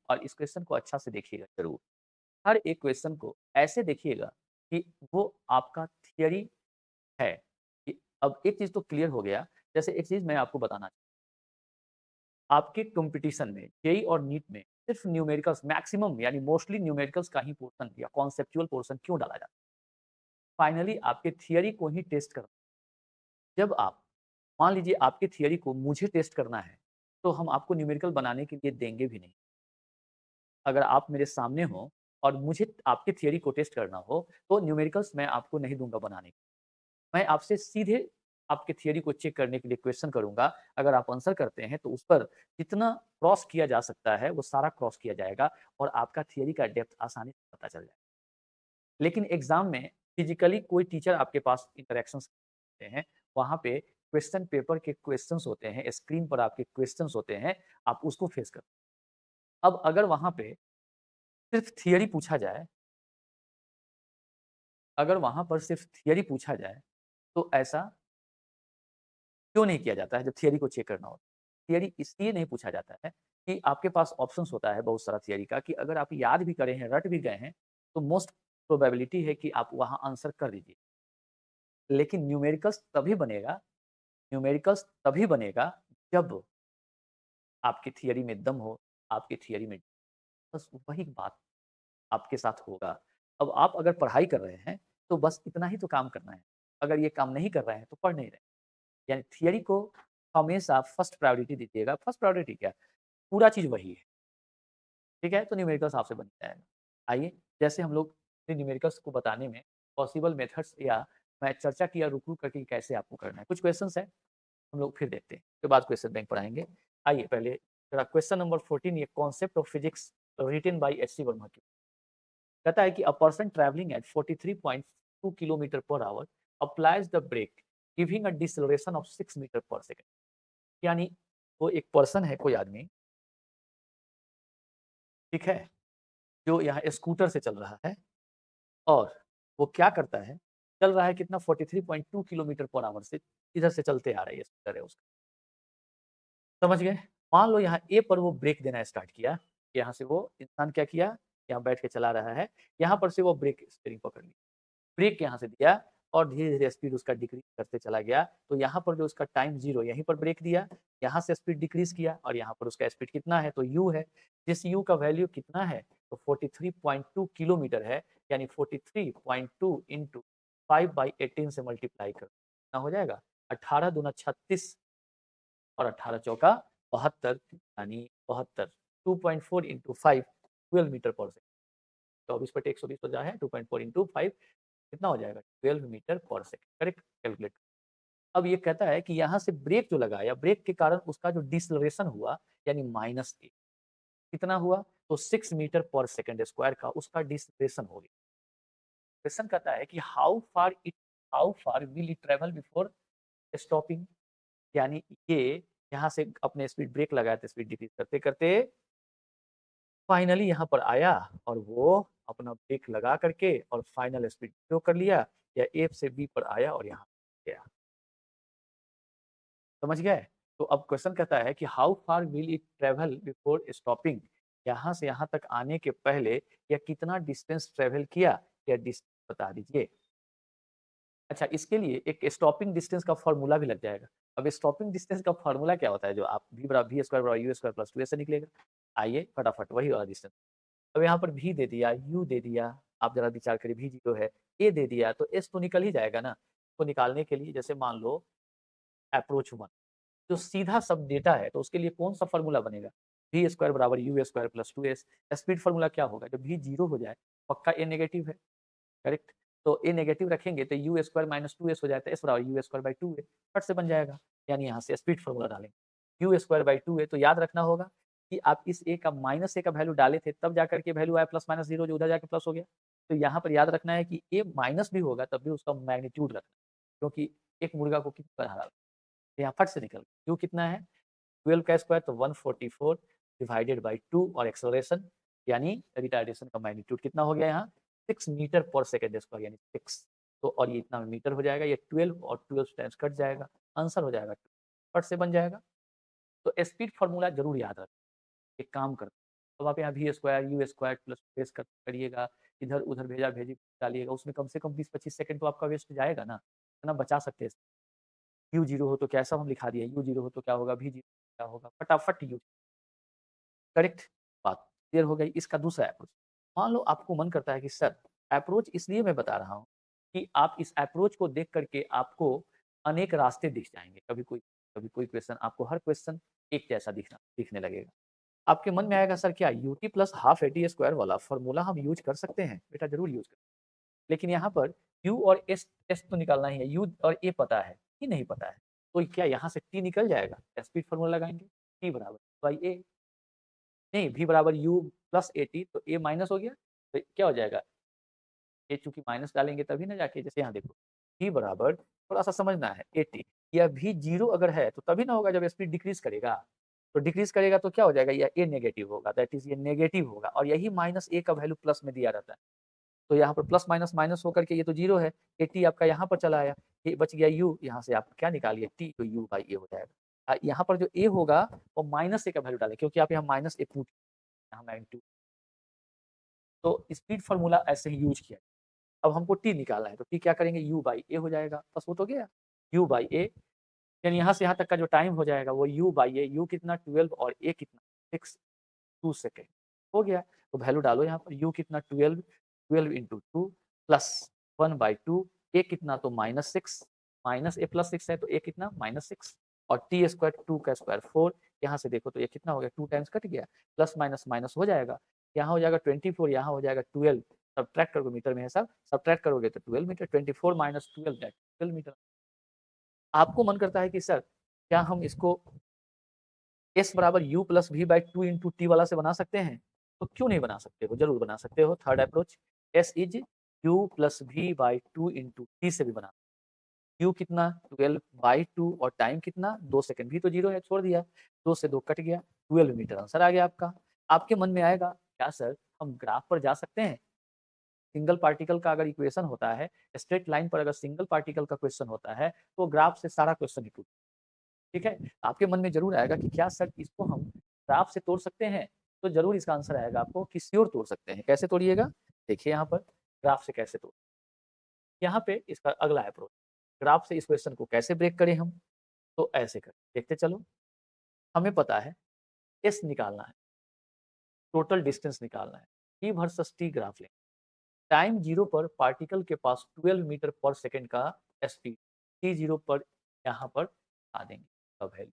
और इस क्वेश्चन को अच्छा से देखिएगा ज़रूर। हर एक क्वेश्चन को ऐसे देखिएगा कि वो आपका थियरी है कि अब एक चीज़ तो क्लियर हो गया, जैसे एक चीज़ मैं आपको बताना आपके कॉम्पिटिशन में जेईई और नीट में सिर्फ न्यूमेरिकल्स मैक्सिमम यानी मोस्टली न्यूमेरिकल्स का ही पोर्शन या कॉन्सेप्चुअल पोर्शन क्यों डाला जाता है? फाइनली आपके थियरी को ही टेस्ट करना। जब आप मान लीजिए आपके थियरी को मुझे टेस्ट करना है, तो हम आपको न्यूमेरिकल बनाने के लिए देंगे भी नहीं। अगर आप मेरे सामने हो और मुझे आपके थियरी को टेस्ट करना हो, तो न्यूमेरिकल्स मैं आपको नहीं दूँगा बनाने को। मैं आपसे सीधे आपके थियरी को चेक करने के लिए क्वेश्चन करूँगा। अगर आप आंसर करते हैं तो उस पर जितना क्रॉस किया जा सकता है, वो सारा क्रॉस किया जाएगा और आपका थियरी का डेप्थ आसानी से पता चल जाएगा। लेकिन एग्ज़ाम में फिज़िकली कोई टीचर आपके पास इंटरैक्शंस होते हैं, वहाँ पे क्वेश्चन पेपर के क्वेश्चन्स होते हैं, स्क्रीन पर आपके क्वेश्चन्स होते हैं, आप उसको फेस कर अब अगर वहाँ पे सिर्फ़ थियरी पूछा जाए अगर वहाँ पर सिर्फ़ थियरी पूछा जाए, तो ऐसा क्यों नहीं किया जाता है जब थियरी को चेक करना हो? थियरी इसलिए नहीं पूछा जाता है कि आपके पास ऑप्शंस होता है बहुत सारा थियरी का कि अगर आप याद भी करे हैं, रट भी गए हैं, तो मोस्ट प्रोबेबिलिटी है कि आप वहाँ आंसर कर दीजिए। लेकिन न्यूमेरिकल्स तभी बनेगा जब आपकी थियरी में दम हो, आपकी थियरी में बस वही बात आपके साथ होगा। अब आप अगर पढ़ाई कर रहे हैं, तो बस इतना ही तो काम करना है। अगर ये काम नहीं कर रहे हैं, तो पढ़ नहीं रहे। यानी थियरी को हमेशा फर्स्ट प्रायोरिटी दीजिएगा। फर्स्ट प्रायोरिटी क्या? पूरा चीज़ वही है, ठीक है? तो न्यूमेरिकल्स आपसे बन जाएगा। आइए, जैसे हम लोग न्यूमेरिकल्स को बताने में पॉसिबल मेथड्स या मैं चर्चा किया रुक-रुक करके कैसे आपको करना है। कुछ क्वेश्चन्स हैं, हम लोग फिर देखते हैं। उसके बाद क्वेश्चन बैंक पढ़ाएँगे। आइए पहले जरा क्वेश्चन नंबर 14 ये concept of physics written by H C Verma की कहता है कि a person travelling at 43.2 kilometre per hour applies the brake giving a deceleration of 6 metre per second. यानी वो एक पर्सन है कोई आदमी, ठीक है? जो यहाँ स्कूटर से चल रहा है और वो क्या करता है, चल रहा है कितना 43.2 किलोमीटर पर आवर से इधर से चलते आ रहा है ये स्कूटर है उसका। समझ गए? मान लो यहाँ ए पर वो ब्रेक देना स्टार्ट किया, यहाँ से वो इंसान क्या किया, यहाँ बैठ के चला रहा है, यहाँ पर से वो ब्रेक स्टीयरिंग पकड़ ली। ब्रेक यहाँ से दिया और धीरे-धीरे स्पीड उसका डिक्रीज़ करते चला गया, तो यहाँ पर जो उसका टाइम 0 यहीं पर ब्रेक दिया, यहाँ से स्पीड डिक्रीज़ किया और यहाँ पर उसका स्पीड कितना है, तो u है। जिस u का वैल्यू कितना है, तो 43.2 किलोमीटर है, यानी 43.2 इंटू 5/18 से मल्टीप्लाई करो, कितना हो जाएगा? 18 दूना 36 और 18 चौका 72 यानी 72 2.4 इंटू 5 12 मीटर पर सेकंड। 24/120 हो जाए 2.4 इंटू 5 कितना हो जाएगा 12 metre per second correct calculate. अब ये कहता है कि यहाँ से ब्रेक जो लगाया ब्रेक के कारण उसका जो डिसलरेशन हुआ यानी -a कितना हुआ तो 6 मीटर पर सेकंड स्क्वायर का उसका डिसलरेशन हो गया। क्वेश्चन कहता है कि how far will it travel before stopping यानी ये यहाँ से अपने स्पीड ब्रेक लगाया तो स्पीड डिक्रीज करते करते फाइनली यहाँ पर आया और वो अपना ब्रेक लगा करके और फाइनल स्पीड शो कर लिया या ए से बी पर आया और यहाँ गया। समझ गए? तो अब क्वेश्चन कहता है कि how far will it travel before stopping यहाँ से यहाँ तक आने के पहले यह कितना डिस्टेंस ट्रेवल किया या डिस्टेंस बता दीजिए। अच्छा इसके लिए एक स्टॉपिंग डिस्टेंस का फॉर्मूला भी लग जाएगा। अब स्टॉपिंग डिस्टेंस का फॉर्मूला क्या होता है जो आप v स्क्वायर बराबर यू स्क्वायर प्लस 2 से निकलेगा। आइए फटाफट वही वाला डिस्टेंस। अब यहाँ पर v दे दिया, u दे दिया, आप ज़रा विचार करिए v 0 है, a दे दिया तो s तो निकल ही जाएगा ना। तो निकालने के लिए जैसे मान लो अप्रोच 1 जो सीधा सब डेटा है तो उसके लिए कौन-सा फ़ॉर्मूला बनेगा? v स्क्वायर बराबर u square plus 2s speed formula क्या होगा? जब v 0 हो जाए पक्का a नेगेटिव है, करेक्ट? तो a नेगेटिव रखेंगे तो u स्क्वायर माइनस 2s हो जाता है, s बराबर u स्क्वायर बाय 2 है, फट से बन जाएगा। यानी यहाँ से स्पीड फ़ॉर्मूला डालेंगे। u स्क्वायर बाय 2 है तो याद रखना होगा कि आप इस a का माइनस a का वैल्यू डाले थे तब जाकर के वैल्यू आया प्लस माइनस 0 जो उधर जाके प्लस हो गया। तो यहाँ पर याद रखना है कि a माइनस भी होगा तब भी उसका मैग्नीट्यूड रखना है, क्योंकि एक मुर्गा को कितनी बार हरा तो यहाँ फट से निकल गया। u कितना है? 12 का स्क्वायर तो 144 डिवाइडेड बाय 2 और एक्सेलरेशन यानी रिटार्डेशन का मैग्नीट्यूड कितना हो गया यहाँ 6 मीटर पर सेकंड स्क्वायर यानी 6 तो और ये इतना मीटर हो जाएगा ये 12 और 12 टाइम्स कट जाएगा आंसर हो जाएगा 2 फट से बन जाएगा। तो स्पीड फार्मूला जरूर याद रखें एक काम करते अब आप यहाँ v square u square plus बेस करिएगा, इधर उधर भेजा भेजी डालिएगा, उसमें कम से कम 20-25 सेकंड तो आपका वेस्ट जाएगा ना, इतना बचा सकते हैं। यू जीरो हो तो क्या, सब हम लिखा दिए, यू जीरो हो तो क्या होगा, वी जीरो क्या होगा, फटाफट यू। करेक्ट बात क्लियर हो गई। इसका दूसरा अप्रोच, मान लो आपको मन करता है कि सर अप्रोच इसलिए मैं बता रहा हूँ कि आप इस अप्रोच को देख करके आपको अनेक रास्ते दिख जाएंगे, कभी कोई क्वेश्चन आपको हर क्वेश्चन एक जैसा दिखने लगेगा। आपके मन में आएगा सर क्या UT plus half eighty square वाला फॉर्मूला हम यूज कर सकते हैं? बेटा जरूर यूज कर, लेकिन यहाँ पर यू और एस एस तो निकालना ही है, यू और ए पता है, टी नहीं पता है, तो क्या यहाँ से टी निकल जाएगा? स्पीड फॉर्मूला लगाएंगे, टी बराबर बाई ए, नहीं वी बराबर यू प्लस ए टी, तो ए माइनस हो गया, तो क्या हो जाएगा, ए चूंकि माइनस डालेंगे तभी ना जाके, जैसे यहाँ देखो वी बराबर, थोड़ा सा समझना है, ए टी या वी जीरो अगर है तो तभी ना होगा जब स्पीड डिक्रीज करेगा, तो डिक्रीज करेगा तो क्या हो जाएगा, या ए नेगेटिव होगा, दैट इज ये नेगेटिव होगा, और यही माइनस ए का वैल्यू प्लस में दिया रहता है, तो यहाँ पर प्लस माइनस माइनस होकर के ये तो जीरो है, ए टी आपका यहाँ पर चला आया, ये बच गया यू, यहाँ से आप क्या निकालिए टी, तो यू बाई ए हो जाएगा। यहाँ पर जो ए होगा वो माइनस ए का वैल्यू डालें, क्योंकि आप यहाँ माइनस ए पूछ, यहाँ मैग्नीट्यूड, तो स्पीड फॉर्मूला ऐसे ही यूज किया। अब हमको टी निकालना है, तो टी क्या करेंगे, यू बाई ए हो जाएगा, बस वो तो गया, यू बाई ए, यानी यहाँ से यहाँ तक का जो टाइम हो जाएगा वो यू बाई ए, यू कितना 12 और ए कितना 6, 2 सेकेंड हो गया। तो वैल्यू डालो यहाँ पर, यू कितना 12, 12 इंटू 2 प्लस 1/2, ए कितना तो -6, माइनस ए प्लस 6 है तो ए कितना -6, और टी स्क्वायर 2 का स्क्वायर 4, यहाँ से देखो तो ये कितना हो गया, 2 टाइम्स कट गया, प्लस माइनस माइनस हो जाएगा, यहाँ हो जाएगा 24, यहाँ हो जाएगा 12, सब्ट्रैक्ट करोगे, मीटर में है सब, सब्ट्रैक्ट करोगे तो 12 मीटर, 24 माइनस 12 दैट 12 मीटर। आपको मन करता है कि सर क्या हम इसको एस बराबर u plus v by two into t वाला से बना सकते हैं? तो क्यों नहीं बना सकते हो, जरूर बना सकते हो। Third approach, s is u plus v by two into t से भी बना, यू कितना 12 बाई टू और टाइम कितना 2 सेकंड, भी तो जीरो है, छोड़ दिया, 2 से 2 कट गया, 12 मीटर आंसर आ गया आपका। आपके मन में आएगा क्या सर हम ग्राफ पर जा सकते हैं? सिंगल पार्टिकल का अगर इक्वेशन होता है, स्ट्रेट लाइन पर अगर सिंगल पार्टिकल का क्वेश्चन होता है तो ग्राफ से सारा क्वेश्चन ही टूट, ठीक है। आपके मन में जरूर आएगा कि क्या सर इसको हम ग्राफ से तोड़ सकते हैं? तो जरूर इसका आंसर आएगा आपको कि श्योर तोड़ सकते हैं। कैसे तोड़िएगा, देखिए यहाँ पर ग्राफ से कैसे तोड़, यहाँ पे इसका अगला अप्रोच, ग्राफ से इस क्वेश्चन को कैसे ब्रेक करें हम, तो ऐसे करें, देखते चलो। हमें पता है एस निकालना है, टोटल डिस्टेंस निकालना है, टी वर्सेस टी ग्राफ लें, टाइम जीरो पर पार्टिकल के पास 12 मीटर पर सेकेंड का स्पीड, टी जीरो पर यहाँ पर आ देंगे वैल्यू,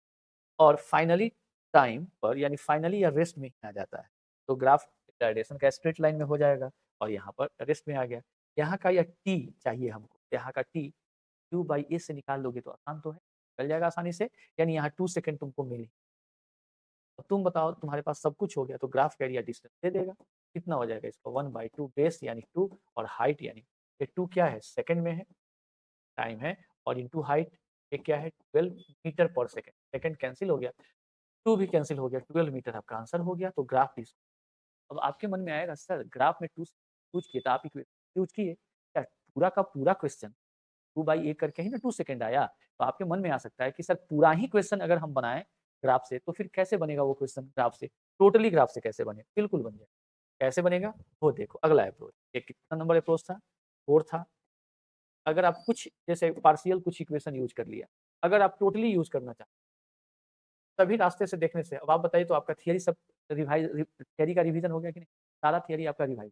और फाइनली टाइम पर यानी फाइनली या रेस्ट में आ जाता है, तो ग्राफ डायरेक्शन का स्ट्रेट लाइन में हो जाएगा, और यहाँ पर रेस्ट में आ गया। यहाँ का या टी चाहिए हमको, यहाँ का टी क्यू बाई ए से निकाल लोगे तो आसान तो है, चल जाएगा आसानी से, यानी यहाँ 2 सेकंड तुमको मिले। अब तुम बताओ तुम्हारे पास सब कुछ हो गया तो ग्राफ का एरिया डिस्टेंस दे देगा, कितना हो जाएगा इसका 1/2 बेस यानी 2, और हाइट यानी ये 2 क्या है सेकंड में है, टाइम है, और इंटू हाइट ये क्या है 12 metre per second, second cancel हो गया, 2 भी कैंसिल हो गया, 12 मीटर आपका आंसर हो गया। तो ग्राफ डिस्टेंस, अब आपके मन में आएगा सर ग्राफ में 2 यूज किए तो आप इक्वेशन यूज किए क्या, पूरा का पूरा क्वेश्चन 2/8 करके ही ना 2 सेकंड आया, तो आपके मन में आ सकता है कि सर पूरा ही क्वेश्चन अगर हम बनाएं ग्राफ से तो फिर कैसे बनेगा वो क्वेश्चन ग्राफ से, टोटली ग्राफ से कैसे बने, बिल्कुल बन जाए। कैसे बनेगा वो देखो, अगला अप्रोच, ये कितना नंबर अप्रोच था, 4 था। अगर आप कुछ जैसे पार्शियल कुछ इक्वेशन यूज कर लिया, अगर आप टोटली यूज करना चाहते सभी रास्ते से देखने से, अब आप बताइए तो आपका थियरी सब थियरी का रिवीजन हो गया कि नहीं, सारा थियरी आपका रिवाइज,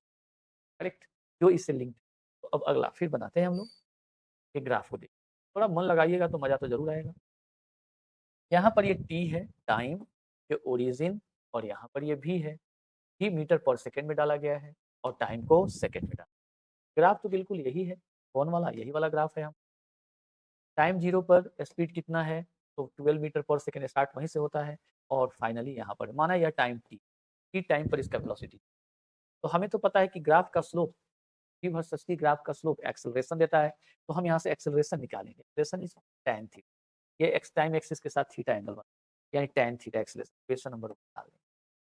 करेक्ट, जो इससे लिंक्ड। तो अब अगला फिर बनाते हैं हम लोग एक ग्राफ को, देखिए थोड़ा मन लगाइएगा तो मजा तो जरूर आएगा। यहाँ पर ये टी है टाइम, ये ओरिजिन, और यहाँ पर ये भी है, भी मीटर पर सेकेंड में डाला गया है और टाइम को सेकेंड में डाला। ग्राफ तो बिल्कुल यही है, कौन वाला, यही वाला ग्राफ है। हम टाइम जीरो पर स्पीड कितना है, तो 12 मीटर पर सेकेंड स्टार्ट वहीं से होता है, और फाइनली यहाँ पर माना यह टाइम टी टाइम पर इसका वेलोसिटी। तो हमें तो पता है कि ग्राफ का slope, T versus T graph का स्लोप एक्सेलरेशन देता है, तो हम यहाँ से एक्सेलरेशन निकालेंगे, एक्सेलरेशन इज tan थीटा, ये एक्स टाइम एक्सिस के साथ थीटा एंगल बना, यानी tan theta acceleration, question number निकाल लेंगे।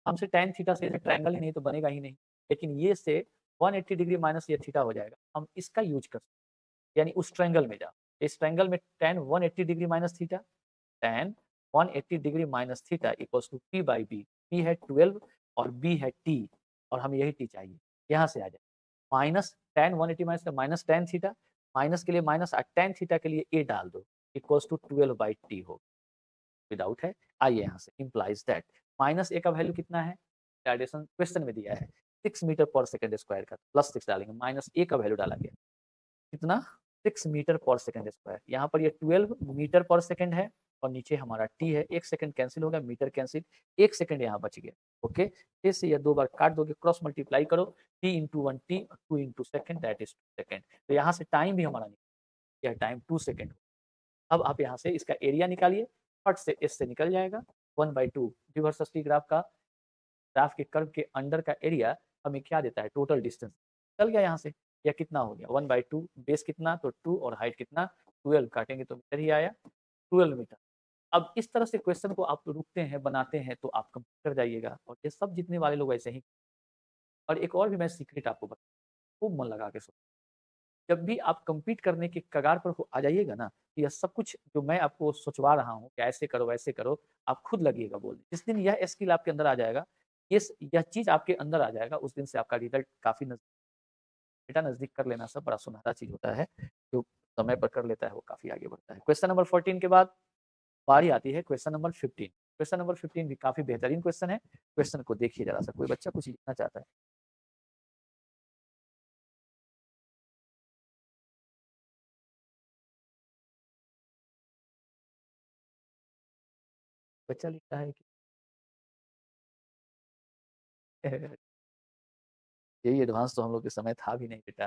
हमसे tan थीटा से ट्रायंगल ही नहीं तो बनेगा ही नहीं, लेकिन ये से 180 डिग्री माइनस ये थीटा हो जाएगा, हम इसका यूज कर सकते, यानी उस ट्रायंगल में जाओ, इस ट्रायंगल में tan 180 degree minus theta, tan 180 degree minus theta equals to P by B, P है 12 और b है t और हमें यही t चाहिए, यहाँ से आ जाए minus tan 180 minus minus tan theta, minus के लिए माइनस tan थीटा के लिए a डाल दो इक्वल्स टू 12/t हो, विदाउट है। आइए यहाँ से इम्प्लाइज दैट माइनस a का वैल्यू कितना है, रेडिएशन क्वेश्चन में दिया है 6 मीटर पर सेकंड स्क्वायर का, प्लस 6 डालेंगे, माइनस a का वैल्यू डाला गया कितना 6 मीटर पर सेकंड स्क्वायर, यहाँ पर ये 12 मीटर पर सेकंड है और नीचे हमारा t है, 1 सेकंड कैंसिल होगा, मीटर कैंसिल, 1 सेकंड यहाँ बच गया। ओके, फिर से ये 2 बार काट दोगे, क्रॉस मल्टीप्लाई करो, t into 1t 2 into second that is 2 second. तो यहाँ से टाइम भी हमारा निकल, यह टाइम 2 सेकेंड। अब आप यहाँ से इसका एरिया निकालिए, फट से एस से निकल जाएगा 1/2 रिवर्सिटी ग्राफ के कर्व के अंडर का एरिया हमें क्या देता है, टोटल डिस्टेंस चल गया यहाँ से, या कितना हो गया 1/2, बेस कितना तो 2 और हाइट कितना 12, काटेंगे तो मीटर ही आया 12 मीटर। अब इस तरह से क्वेश्चन को आप रुकते हैं बनाते हैं तो आप कंप्लीट कर जाइएगा, और ये सब जितने वाले लोग ऐसे ही। और एक और भी मैं सीक्रेट आपको बता, खूब मन लगा के सोचो, जब भी आप कम्पीट करने के कगार पर आ जाइएगा ना, यह सब कुछ जो मैं आपको सोचवा रहा हूँ कि ऐसे करो वैसे करो, आप खुद लगिएगा बोलने। जिस दिन यह स्किल आपके अंदर आ जाएगा, यह चीज़ आपके अंदर आ जाएगा, उस दिन से आपका रिजल्ट काफ़ी बेटा नज़दीक कर लेना सब बड़ा सुनहरा चीज़ होता है, जो समय पर कर लेता है वो काफ़ी आगे बढ़ता है। क्वेश्चन नंबर 14 के बाद बारी आती है क्वेश्चन नंबर 15। क्वेश्चन नंबर 15 भी काफ़ी बेहतरीन क्वेश्चन है, क्वेश्चन को देखिए जरा सा, कोई बच्चा कुछ लिखना चाहता है? बच्चा लिखता है कि यही एडवांस तो हम लोग के समय था भी नहीं बेटा,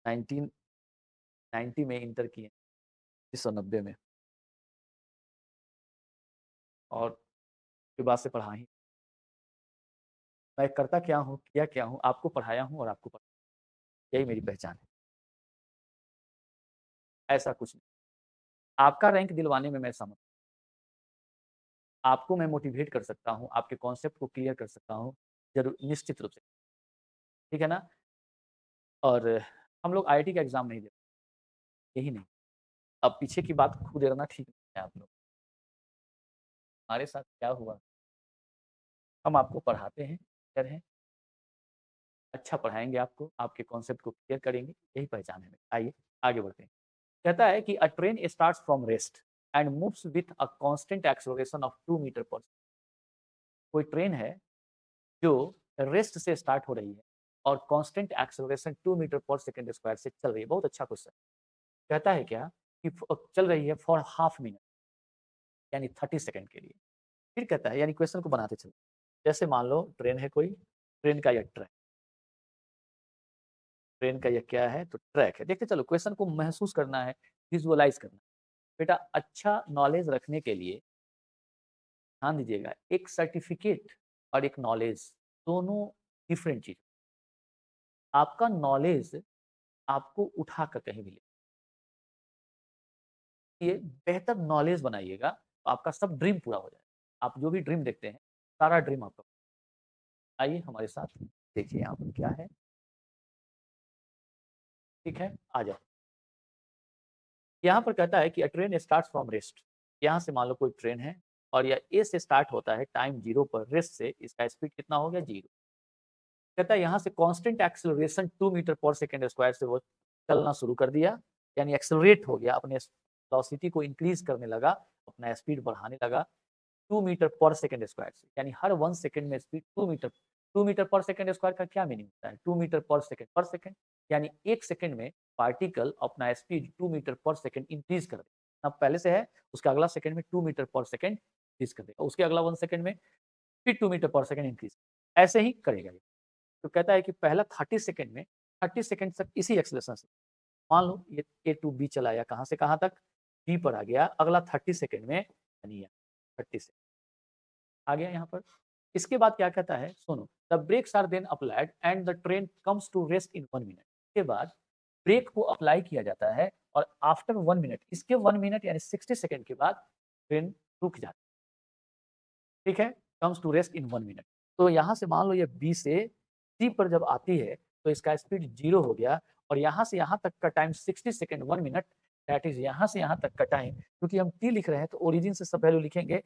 1990 में इंटर किए, 1990 में, और फिर बाद से पढ़ा ही। मैं करता क्या हूँ, किया क्या हूँ, आपको पढ़ाया हूँ और आपको पढ़ाया, यही मेरी पहचान है, ऐसा कुछ नहीं। आपका रैंक दिलवाने में मैं समर्थ, आपको मैं मोटिवेट कर सकता हूँ, आपके कॉन्सेप्ट को क्लियर कर सकता हूँ, ज़रूर निश्चित रूप से, ठीक है ना? और हम लोग आईआईटी का एग्ज़ाम नहीं देते, यही नहीं। अब पीछे की बात खुद करना ठीक नहीं है आप लोग। हमारे साथ क्या हुआ, हम आपको पढ़ाते हैं, टीचर हैं, अच्छा पढ़ाएँगे आपको, आपके कॉन्सेप्ट को क्लियर करेंगे, यही पहचान है मेरी। आइए आगे बढ़ते हैं। कहता है कि a train starts from rest and moves with a constant acceleration of 2 metre per second. कोई ट्रेन है जो रेस्ट से स्टार्ट हो रही है और constant acceleration 2 metre per second square से चल रही है। बहुत अच्छा क्वेश्चन। कहता है क्या कि चल रही है फॉर हाफ मिनट, यानी 30 सेकंड के लिए। फिर कहता है, यानी क्वेश्चन को बनाते चलो, जैसे मान लो ट्रेन है कोई, ट्रेन का यह ट्रैक, ट्रेन का यह क्या है तो ट्रैक है। देखते चलो, क्वेश्चन को महसूस करना है, विजुअलाइज करना है। बेटा अच्छा नॉलेज रखने के लिए ध्यान दीजिएगा, एक सर्टिफिकेट और एक नॉलेज दोनों डिफरेंट चीज। आपका नॉलेज आपको उठा कर कहीं भी ले, ये बेहतर नॉलेज बनाइएगा तो आपका सब ड्रीम पूरा हो जाएगा। आप जो भी ड्रीम देखते हैं, सारा ड्रीम आपका। आइए हमारे साथ देखिए यहाँ पर क्या है, ठीक है, आ जाओ। यहाँ पर कहता है कि a train starts from rest. यहाँ से मान लो कोई ट्रेन है और यह ए से स्टार्ट होता है टाइम 0 पर, रेस्ट से इसका स्पीड कितना हो गया 0। कहता है यहाँ से constant acceleration 2 metre per second square से वो चलना शुरू कर दिया, यानी एक्सेलरेट हो गया, अपने वेलोसिटी को इंक्रीज करने लगा, अपना स्पीड बढ़ाने लगा 2 मीटर पर सेकंड स्क्वायर से, यानी हर 1 सेकंड में speed 2 metre per second square का क्या मीनिंग होता है, 2 मीटर पर सेकंड, यानी 1 सेकंड में पार्टिकल अपना speed 2 metre per second increase कर देगा। अब पहले से है, उसका अगला सेकंड में 2 मीटर पर सेकंड इंक्रीज कर देगा, उसके अगला 1 सेकंड में फिर 2 मीटर पर सेकंड इंक्रीज, ऐसे ही करेगा ये। तो कहता है कि पहला 30 सेकंड में 30 सेकंड तक इसी एक्सेलरेशन से, मान लो ये ए टू बी चला या कहाँ से कहाँ तक, बी पर आ गया, अगला 30 सेकंड में, यानी 30 सेकंड आ गया यहाँ पर। इसके बाद क्या कहता है, सुनो, the brakes are then applied and the train comes to rest in 1 minute. इसके बाद ब्रेक को अप्लाई किया जाता है और आफ्टर 1 मिनट, इसके 1 मिनट यानी 60 सेकंड के बाद ट्रेन रुक जाती है, ठीक है, comes to rest in 1 minute. तो यहाँ से मान लो ये बी से सी पर जब आती है तो इसका स्पीड 0 हो गया, और यहाँ से यहाँ तक का time 60 second 1 minute, that is यहाँ से यहाँ तक का टाइम, क्योंकि हम टी लिख रहे हैं तो ओरिजिन से सब वैल्यू लिखेंगे,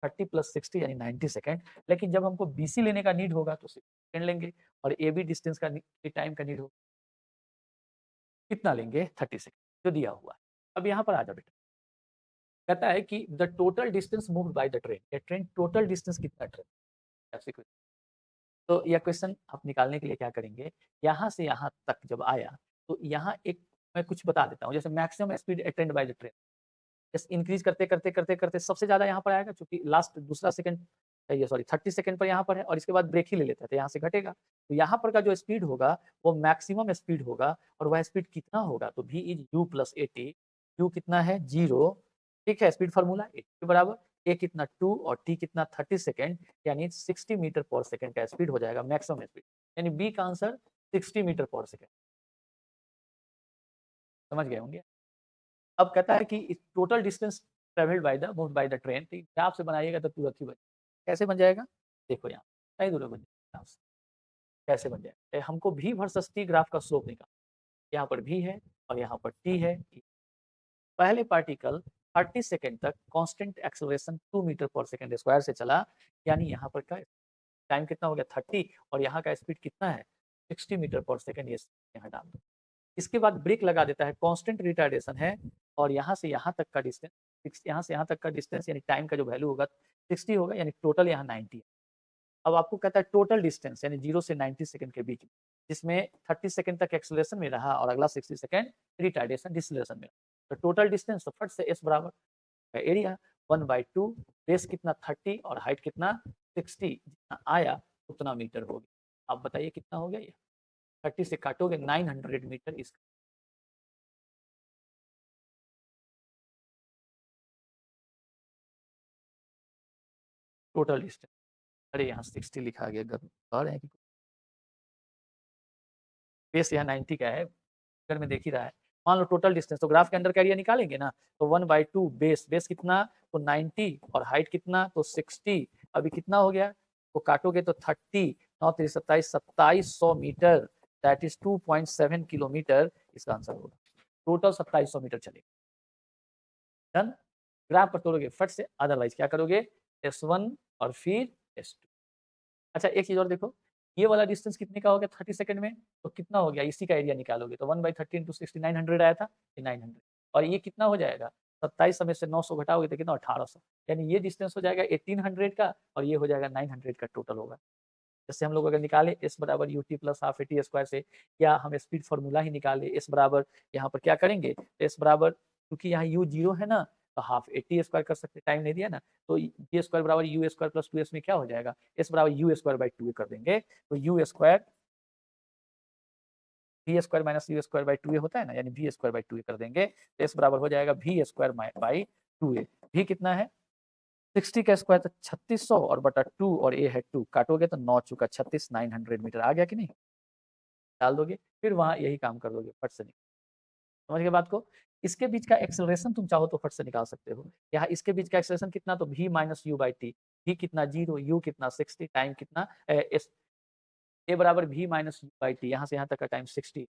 30 + 60 यानी 90 सेकंड। लेकिन जब हमको BC लेने का नीड होगा तो 60 सेकंड लेंगे और AB डिस्टेंस का टाइम का नीड होगा कितना लेंगे 30 सेकंड जो दिया हुआ है। अब यहाँ पर आ जाओ बेटा, कहता है कि the total distance moved by the train, ये ट्रेन टोटल डिस्टेंस कितना ट्रेन ऐसे कुछ। तो यह क्वेश्चन आप निकालने के लिए क्या करेंगे, यहाँ से यहाँ तक जब आया तो यहाँ एक मैं कुछ बता देता हूँ, जैसे maximum speed attend by the train, जैसे इंक्रीज करते सबसे ज्यादा यहाँ पर आएगा, क्योंकि लास्ट दूसरा सेकंड ये सॉरी 30 सेकंड पर यहाँ पर है और इसके बाद ब्रेक ही ले लेते हैं तो यहाँ से घटेगा। तो यहाँ पर का जो स्पीड होगा वो मैक्सिमम स्पीड होगा और वह स्पीड कितना होगा, तो v इज u + 80। u कितना है 0, ठीक है, स्पीड फार्मूला 80 के बराबर, a कितना 2 और t कितना 30 सेकंड, यानी 60 मीटर पर सेकंड का स्पीड हो जाएगा मैक्सिमम स्पीड, यानी बी का आंसर 60 मीटर पर सेकंड। समझ गए होंगे। अब कहता है कि total distance travelled by the moved by the train, तो ग्राफ से बनाइएगा तो तुरंत ही बन कैसे बन जाएगा, देखो यहाँ नहीं दूर बन जाएगा, कैसे बन जाएगा, हमको v वर्सेस t ग्राफ का स्लोप निकाल, यहाँ पर v है और यहाँ पर t है। पहले पार्टिकल 30 सेकंड तक constant acceleration 2 metre per second square से चला, यानी यहाँ पर का टाइम कितना हो गया 30 और यहाँ का स्पीड कितना है 60 मीटर पर सेकंड, ये यहाँ डाल दो। इसके बाद ब्रेक लगा देता है, कांस्टेंट रिटार्डेशन है और यहाँ से यहाँ तक का डिस्टेंस, यहाँ से यहाँ तक का डिस्टेंस यानी टाइम का जो वैल्यू होगा 60 होगा, यानी टोटल यहाँ 90 है। अब आपको कहता है टोटल डिस्टेंस यानी 0 से 90 सेकंड के बीच, जिसमें 30 सेकंड तक एक्सेलरेशन में रहा और अगला 60 सेकंड रिटार्डेशन डिसलेशन में रहा। तो टोटल डिस्टेंस तो फट से s बराबर एरिया 1/2, बेस कितना 30 और हाइट कितना 60, जितना आया उतना मीटर हो गया। आप बताइए कितना हो गया, ये 30 से काटोगे 900 मीटर इसका। टोटल डिस्टेंस, अरे यहाँ 60 लिखा गया, कह रहे हैं कि बेस यहाँ 90 का है, फिगर में देख ही रहा है। मान लो टोटल डिस्टेंस, तो ग्राफ के अंदर का एरिया निकालेंगे ना, तो 1/2 बेस, बेस कितना तो 90 और हाइट कितना तो 60, अभी कितना हो गया तो काटोगे तो 30, 9 3 27 2700 मीटर, दैट इज 2.7 किलोमीटर इसका आंसर होगा। टोटल 2700 मीटर चलेगा। डन, ग्राफ पर तोड़ोगे फट से, अदरवाइज क्या करोगे S1 और फिर S2। अच्छा एक चीज और देखो, ये वाला डिस्टेंस कितने का हो गया 30 सेकंड में, तो कितना हो गया इसी का एरिया निकालोगे तो 1/30 × 60 900 आया था, ये 900 और ये कितना हो जाएगा 27 में से 900 घटाओगे तो कितना 1800, यानी ये डिस्टेंस हो जाएगा 1800 का और ये हो जाएगा 900 का टोटल होगा। जैसे हम लोग अगर निकाले s बराबर ut + हाफ at स्क्वायर से, या हम स्पीड फॉर्मूला ही निकाले s बराबर, यहाँ पर क्या करेंगे s बराबर, क्योंकि यहाँ u 0 है ना तो हाफ at स्क्वायर कर सकते, टाइम नहीं दिया ना, तो v स्क्वायर बराबर u स्क्वायर + 2s में क्या हो जाएगा s बराबर u स्क्वायर 2 कर देंगे, तो u square v square minus u square 2a होता है ना, यानी v स्क्वायर 2a कर देंगे, तो s बराबर हो जाएगा v स्क्वायर 2a। v कितना है 60 का स्क्वायर तो 3600 और बटा 2 और a है 2, काटोगे तो 9 चुका 36, 900 मीटर आ गया कि नहीं, डाल दोगे फिर वहां यही काम कर दोगे, फट से निकल। समझ गए बात को। इसके बीच का एक्सेलरेशन तुम चाहो तो फट से निकाल सकते हो, यहाँ इसके बीच का एक्सेलरेशन कितना तो v - u/t, v कितना 0, u कितना 60, टाइम कितना a बराबर v - u/t, यहाँ से यहाँ तक का time 60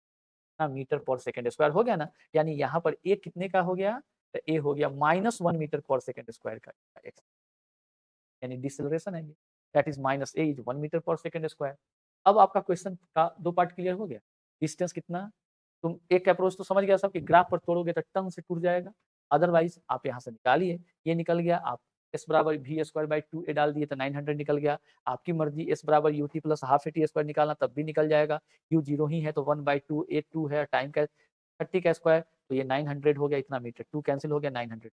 metre per second square हो गया ना, यानी यहाँ पर a कितने का हो गया, तो a हो गया -1 मीटर पर सेकंड स्क्वायर का, यानी डिसेलरेशन है ये, that is -a is 1 metre per second square. अब आपका क्वेश्चन का दो पार्ट क्लियर हो गया, डिस्टेंस कितना, तुम एक अप्रोच तो समझ गया सब कि ग्राफ पर तोड़ोगे तो टर्म से टूट जाएगा, अदरवाइज आप यहाँ से निकालिए, ये निकल गया, आप s बराबर v स्क्वायर 2a डाल दिए तो 900 निकल गया, आपकी मर्जी s बराबर ut + हाफ at स्क्वायर निकालना तब भी निकल जाएगा, u 0 ही है तो 1/2 a 2 है, टाइम का 30 का स्क्वायर तो ये 900 हो गया, इतना मीटर 2 कैंसिल हो गया 900।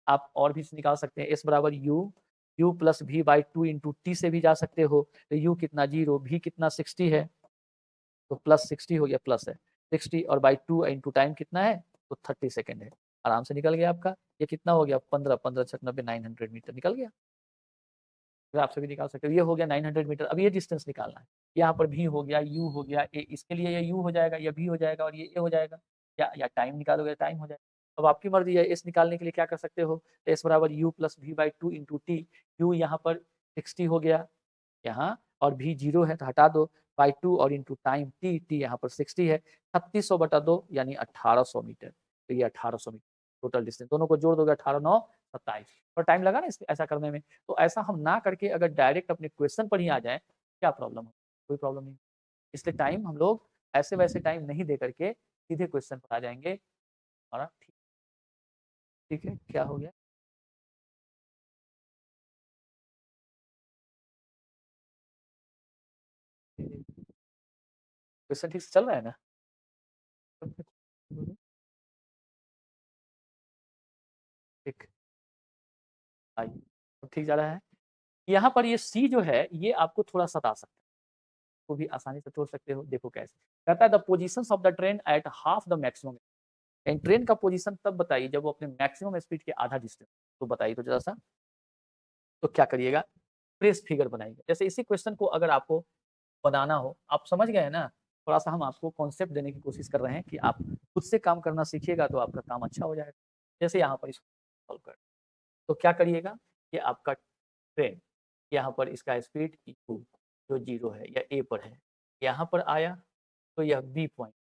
आप और भी निकाल सकते हैं, s बराबर u + v/2 × t से भी जा सकते हो, तो u कितना 0, v कितना 60 है तो +60 हो गया, प्लस है 60 और 2 × टाइम कितना है तो 30 सेकंड है, आराम से निकल गया आपका। ये कितना हो गया 15 15 6 90 900 मीटर निकल गया, आप से भी निकाल सकते हो। ये हो गया 900 मीटर। अब ये डिस्टेंस निकालना है, यहाँ पर v हो गया, u हो गया, a, इसके लिए ये u हो जाएगा, या v हो जाएगा और ये a हो जाएगा, या टाइम निकालोगे टाइम हो जाएगा। अब आपकी मर्जी है, s निकालने के लिए क्या कर सकते हो, s बराबर u + v/2 × t, u यहाँ पर 60 हो गया यहाँ, और v 0 है तो हटा दो, 2 और इंटू टाइम t, t यहाँ पर 60 है, 3600/2 यानी 1800 मीटर, तो ये 1800 मीटर टोटल डिस्टेंस, दोनों को जोड़ दोगे 18 9 27 और टाइम लगा ना इस ऐसा करने में। तो ऐसा हम ना करके अगर डायरेक्ट अपने क्वेश्चन पर ही आ जाएँ, क्या प्रॉब्लम है? कोई प्रॉब्लम नहीं। इसलिए टाइम हम लोग ऐसे-वैसे टाइम नहीं दे करके सीधे क्वेश्चन पर आ जाएँगे। हमारा ठीक है, क्या हो गया? क्वेश्चन ठीक से चल रहा है ना? ठीक, आइए, अब ठीक जा रहा है? यहाँ पर ये सी जो है, ये आपको थोड़ा सता सकता है, को भी आसानी से तोड़ सकते हो, देखो कैसे? कहता है the positions of the train eight half the maximum and train का पोज़ीशन तब बताइए जब वो अपने मैक्सिमम स्पीड के आधा डिस्टेंस तो बताइए तो ज़रा-सा? तो क्या करिएगा? ट्रेस फिगर बनाइएगा। जैसे इसी क्वेश्चन को अगर आपको बनाना हो, आप समझ गए हैं ना? थोड़ा-सा हम आपको कॉन्सेप्ट देने की कोशिश कर रहे हैं कि आप खुद से काम करना सीखिएगा तो आपका काम अच्छा हो जाएगा। जैसे यहाँ पर इसको सॉल्व कर तो क्या करिएगा? ये आपका ट्रेन, यहाँ पर इसका स्पीड u जो 0 है या a पर है। यहाँ पर आया तो यह b पॉइंट,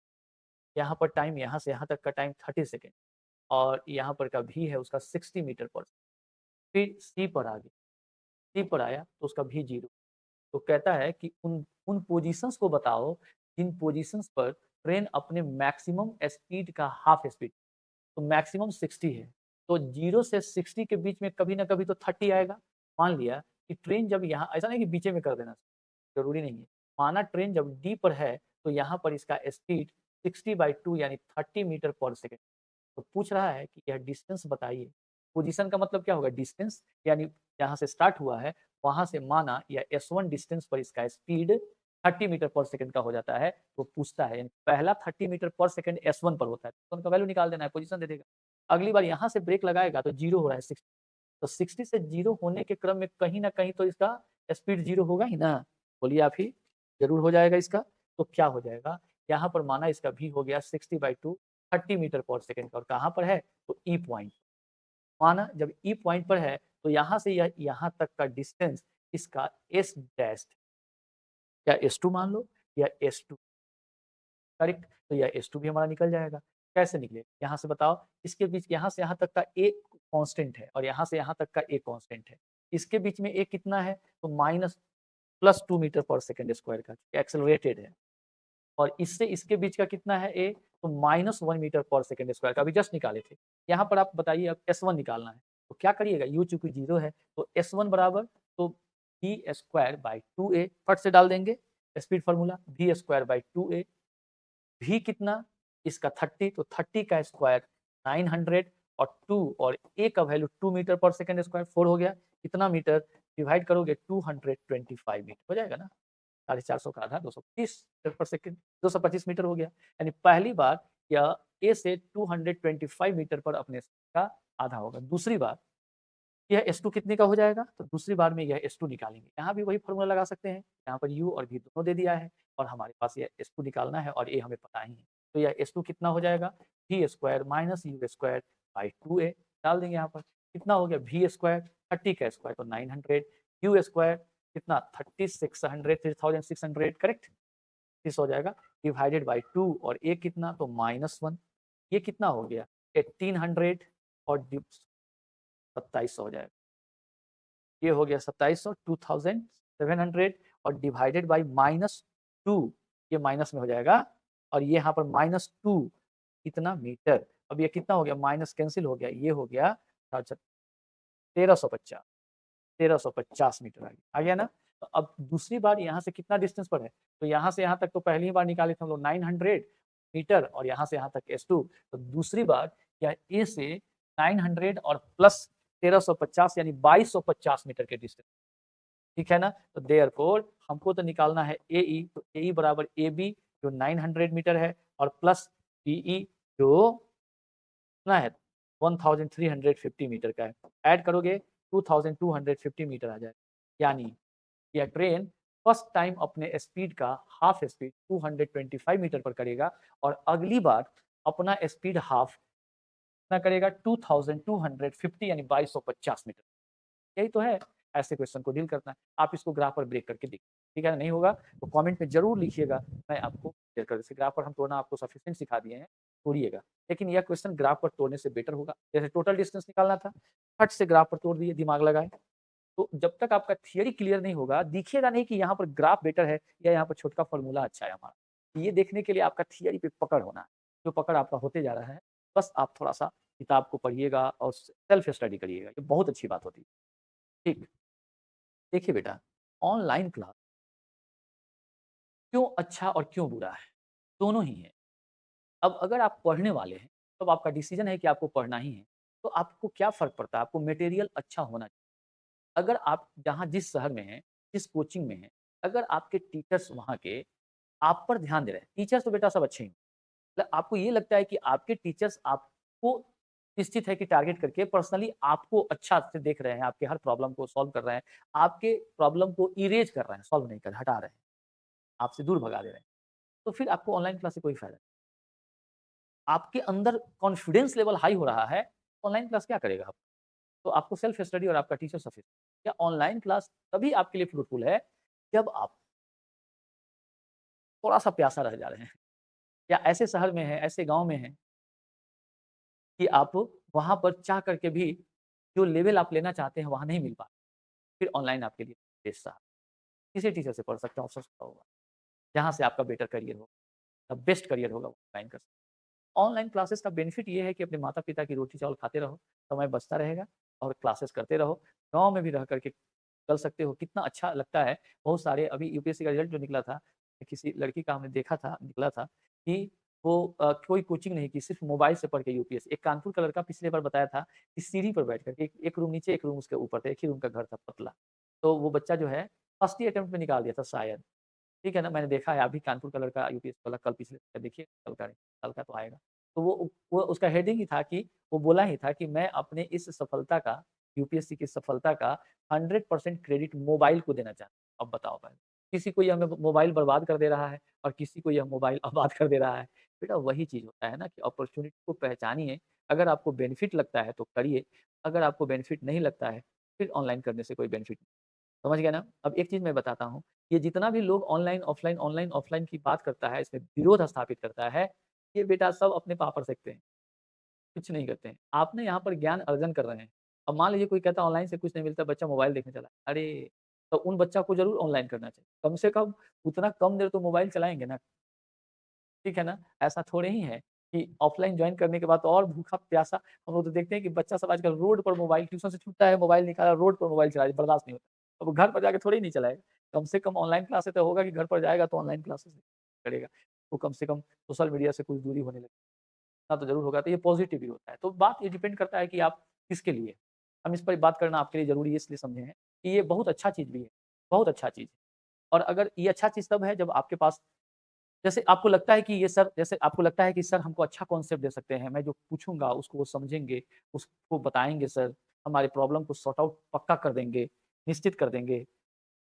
यहाँ पर टाइम यहाँ से यहाँ तक का टाइम 30 सेकंड और यहाँ पर का v है उसका 60 मीटर पर फिर c पर आ गया, c पर आया तो उसका v 0 तो कहता है कि उन उन पोज़ीशंस को बताओ, जिन पोज़ीशंस पर ट्रेन अपने मैक्सिमम स्पीड का हाफ स्पीड तो मैक्सिमम 60 है। तो 0 से 60 के बीच में कभी न कभी तो 30 आएगा। मान लिया कि ट्रेन जब यहाँ ऐसा नहीं कि बीचे में कर देना, ज़रूरी नहीं है। माना ट्रेन जब डी पर है, तो यहाँ पर इसका स्पीड 60/2 यानी 30 मीटर पर सेकंड। तो पूछ रहा है कि यह डिस्टेंस बताइए। पोज़ीशन का मतलब क्या होगा? डिस्टेंस यानी जहाँ से स्टार्ट हुआ है, वहाँ से माना या S1 डिस्टेंस पर इसका स्पीड 30 मीटर पर सेकंड का हो जाता है, तो पूछता है यानी पहला 30 मीटर पर सेकंड S1 पर होता है, तो उनका वैल्यू निकाल देना है, पोज़ीशन दे देगा। अगली बार यहाँ से ब्रेक लगाएगा तो 0 हो रहा है 60 तो 60 से 0 होने के क्रम में कहीं न कहीं तो इसका स्पीड 0 होगा ही ना? बोलिए आप ही, ज़रूर हो जाएगा इसका। तो क्या हो जाएगा? यहाँ पर माना इसका v हो गया 60/2 30 मीटर पर सेकंड का और कहाँ पर है? तो ई पॉइंट। माना जब ई पॉइंट पर है, तो यहाँ से यह यहाँ तक का डिस्टेंस इसका s डैश या S2 मान लो या S2 करेक्ट? तो यह S2 भी हमारा निकल जाएगा। कैसे निकलेगा? यहाँ से बताओ, इसके बीच यहाँ से यहाँ तक का a कांस्टेंट है और यहाँ से यहाँ तक का a कांस्टेंट है। इसके बीच में a कितना है? तो minus plus 2 metre per second square का, एक्सेलरेटेड है। और इससे इसके बीच का कितना है a? तो -1 मीटर पर सेकंड स्क्वायर का, अभी जस्ट निकाले थे। यहाँ पर आप बताइए अब S1 निकालना है, तो क्या करिएगा? u चूँकि 0 है, तो S1 बराबर तो v स्क्वायर बाय 2a फट से डाल देंगे, speed formula v square by 2a v कितना? इसका 30 तो 30 का स्क्वायर 900 और 2 और a का value 2 metre per second square 4 हो गया। कितना मीटर? डिवाइड करोगे 225 मीटर हो जाएगा ना? 450 का आधा 225 मीटर पर सेकंड 225 मीटर हो गया। यानी पहली बार यह a से 225 मीटर पर अपने का आधा होगा। दूसरी बार यह S2 कितने का हो जाएगा? तो दूसरी बार में यह S2 निकालेंगे। यहाँ भी वही फ़ॉर्मूला लगा सकते हैं। यहाँ पर U और V दोनों दे दिया है और हमारे पास यह S2 निकालना है और A हमें पता ही है। तो यह S2 कितना हो जाएगा? V square minus U square by 2A डाल देंगे यहाँ पर। कितना हो गया? V स्क्वायर 30 का स्क्वायर तो 900 U स्क्वायर कितना 3600 3600 करेक्ट? इस हो जाएगा डिवाइडेड बाय 2 और A कितना तो -1 ये कितना हो गया? 1800 और 2700 हो जाएगा। ये हो गया 2700 2700 और डिवाइडेड बाय -2 ये माइनस में हो जाएगा और ये यहाँ पर -2 कितना मीटर। अब ये कितना हो गया माइनस कैंसिल हो गया ये हो गया अच्छा 1350 1350 मीटर आ गया ना। तो अब दूसरी बार यहाँ से कितना डिस्टेंस पर है तो यहाँ से यहाँ तक तो पहली बार निकाले थे हम लोग 900 मीटर और यहाँ से यहाँ तक S2 तो दूसरी बार या ए से 900 और प्लस 1350 यानी 2250 मीटर के डिस्टेंस ठीक है ना? तो देयरफॉर हमको तो निकालना है AE तो AE बराबर AB जो 900 मीटर है और प्लस BE जो कितना है 1350 मीटर का है। ऐड करोगे 2250 मीटर आ जाएगा। यानी यह ट्रेन फर्स्ट टाइम अपने स्पीड का हाफ स्पीड 225 मीटर पर करेगा और अगली बार अपना स्पीड हाफ कितना करेगा 2250 यानी 2250 मीटर। यही तो है ऐसे क्वेश्चन को डील करना है। आप इसको ग्राफ पर ब्रेक करके देखिए, ठीक है ना? नहीं होगा तो कमेंट में ज़रूर लिखिएगा, मैं आपको क्लियर कर जैसे ग्राफ पर हम तोड़ना आपको सफिशिएंट सिखा दिए हैं, तोड़िएगा। लेकिन यह क्वेश्चन ग्राफ पर तोड़ने से बेटर होगा। जैसे टोटल डिस्टेंस निकालना था, फट से ग्राफ पर तोड़ दिए, दिमाग लगाए। तो जब तक आपका थियरी क्लियर नहीं होगा, दिखेगा नहीं कि यहाँ पर ग्राफ बेटर है या यहाँ पर छोटका फॉर्मूला अच्छा है हमारा। ये देखने के लिए आपका थियरी पे पकड़ होना है, जो पकड़ आपका होते जा रहा है, बस आप थोड़ा-सा किताब को पढ़िएगा और सेल्फ स्टडी करिएगा, ये बहुत अच्छी बात होती है। ठीक, देखिए बेटा, ऑनलाइन क्लास क्यों अच्छा और क्यों बुरा है? दोनों ही हैं। अब अगर आप पढ़ने वाले हैं, तब आपका डिसीजन है कि आपको पढ़ना ही है, तो आपको क्या फ़र्क पड़ता है? आपको मटेरियल अच्छा होना चाहिए। अगर आप जहाँ जिस शहर में हैं, जिस कोचिंग में हैं, अगर आपके टीचर्स वहाँ के आप पर ध्यान दे रहे हैं, टीचर्स तो बेटा सब अच्छे ही हैं। आपको ये लगता है कि आपके टीचर्स आपको निश्चित है कि टारगेट करके पर्सनली आपको अच्छा से देख रहे हैं, आपके हर प्रॉब्लम को सॉल्व कर रहे हैं, आपके प्रॉब्लम को इरेज़ कर रहे हैं, सॉल्व नहीं कर हटा रहे हैं, आपसे दूर भगा दे रहे हैं। तो फिर आपको ऑनलाइन क्लास से कोई फ़ायदा नहीं। आपके अंदर कॉन्फिडेंस लेवल हाई हो रहा है, ऑनलाइन क्लास क्या करेगा आपको? तो आपको सेल्फ स्टडी और आपका टीचर सफिशिएंट। क्या ऑनलाइन क्लास तभी आपके लिए फ्रूटफुल है, जब आप थोड़ा-सा प्यासा रह जा रहे हैं या ऐसे शहर में हैं, ऐसे गाँव में हैं कि आप वहाँ पर चाह करके भी जो लेवल आप लेना चाहते हैं, वहाँ नहीं मिल पा रहा। फिर ऑनलाइन आपके लिए बेस्ट रहा। किसी टीचर से पढ़ सकते हैं, ऑप्शन खुला होगा, जहाँ से आपका बेटर करियर हो, बेस्ट करियर होगा, वो ऑनलाइन कर सकते हैं। ऑनलाइन क्लासेस का बेनिफिट ये है कि अपने माता-पिता की रोटी-चावल खाते रहो, समय बचता रहेगा और क्लासेस करते रहो। गाँव में भी रह कर के कर सकते हो, कितना अच्छा लगता है। बहुत सारे अभी यूपीएससी का रिज़ल्ट जो निकला था, किसी लड़की का हमने देखा था, निकला था कि वो कोई कोचिंग नहीं की, सिर्फ़ मोबाइल से पढ़ के यूपीएससी। एक कानपुर का लड़का पिछली बार बताया था कि सीढ़ी पर बैठ कर के एक रूम नीचे, एक रूम उसके ऊपर था, एक ही रूम का घर था, पतला। तो वो बच्चा जो है, फर्स्ट ही अटेम्प्ट में निकाल दिया था शायद। ठीक है ना? मैंने देखा है अभी कानपुर का लड़का यूपीएससी वाला कल पिछले देखिए कल का तो आएगा। तो वो उसका हेडिंग ही था कि वो बोला ही था कि मैं अपने इस सफलता का यूपीएससी की सफलता का 100% क्रेडिट मोबाइल को देना चाहता हूँ। अब बताओ भाई, किसी को यह मोबाइल बर्बाद कर दे रहा है और किसी को यह मोबाइल आबाद कर दे रहा है। बेटा वही चीज़ होता है ना कि अपॉर्च्युनिटी को पहचानिए, अगर आपको बेनिफिट लगता है तो करिए, अगर आपको बेनिफिट नहीं लगता है, फिर ऑनलाइन करने से कोई बेनिफिट नहीं। समझ गए ना? अब एक चीज़ मैं बताता हूँ, ये जितना भी लोग ऑनलाइन, ऑफलाइन की बात करता है, इसमें विरोध स्थापित करता है, ये बेटा सब अपने पापड़ सेकते हैं, कुछ नहीं करते हैं। आप ना यहाँ पर ज्ञान अर्जन कर रहे हैं। अब मान लीजिए कोई कहता है ऑनलाइन से कुछ नहीं मिलता, बच्चा मोबाइल देखने चला। अरे! तो उन बच्चा को ज़रूर ऑनलाइन करना चाहिए। कम से कम उतना कम देर तो मोबाइल चलाएँगे ना, ठीक है ना? ऐसा थोड़े ही है कि ऑफलाइन जॉइन करने के बाद तो और भूखा-प्यासा हम लोग तो देखते हैं कि बच्चा सब आजकल रोड पर मोबाइल ट्यूशन से छूटता है, मोबाइल निकाला, रोड पर मोबाइल चला रहा है, बर्दाश्त नहीं होता। अब वो घर पर जाके थोड़ी नहीं चलाएगा। कम से कम ऑनलाइन क्लास से तो होगा कि घर पर जाएगा तो ऑनलाइन क्लासेस करेगा। वो कम से कम सोशल मीडिया से कुछ दूरी होने लगे। इतना तो ज़रूर होगा, तो ये पॉज़िटिव भी होता है। तो बात ये डिपेंड करता है कि आप किसके लिए। हम इस पर बात करना आपके लिए ज़रूरी है इसलिए समझे हैं कि ये बहुत अच्छा चीज़ भी है, बहुत अच्छा चीज़ है। और अगर ये अच्छा चीज़ तब है जब आपके पास जैसे आपको लगता है कि ये सर जैसे आपको लगता है कि सर हमको अच्छा कॉन्सेप्ट दे सकते हैं, मैं जो पूछूँगा उसको वो समझेंगे, उसको बताएँगे सर, हमारे प्रॉब्लम को सॉर्ट आउट पक्का कर देंगे, निश्चित कर देंगे।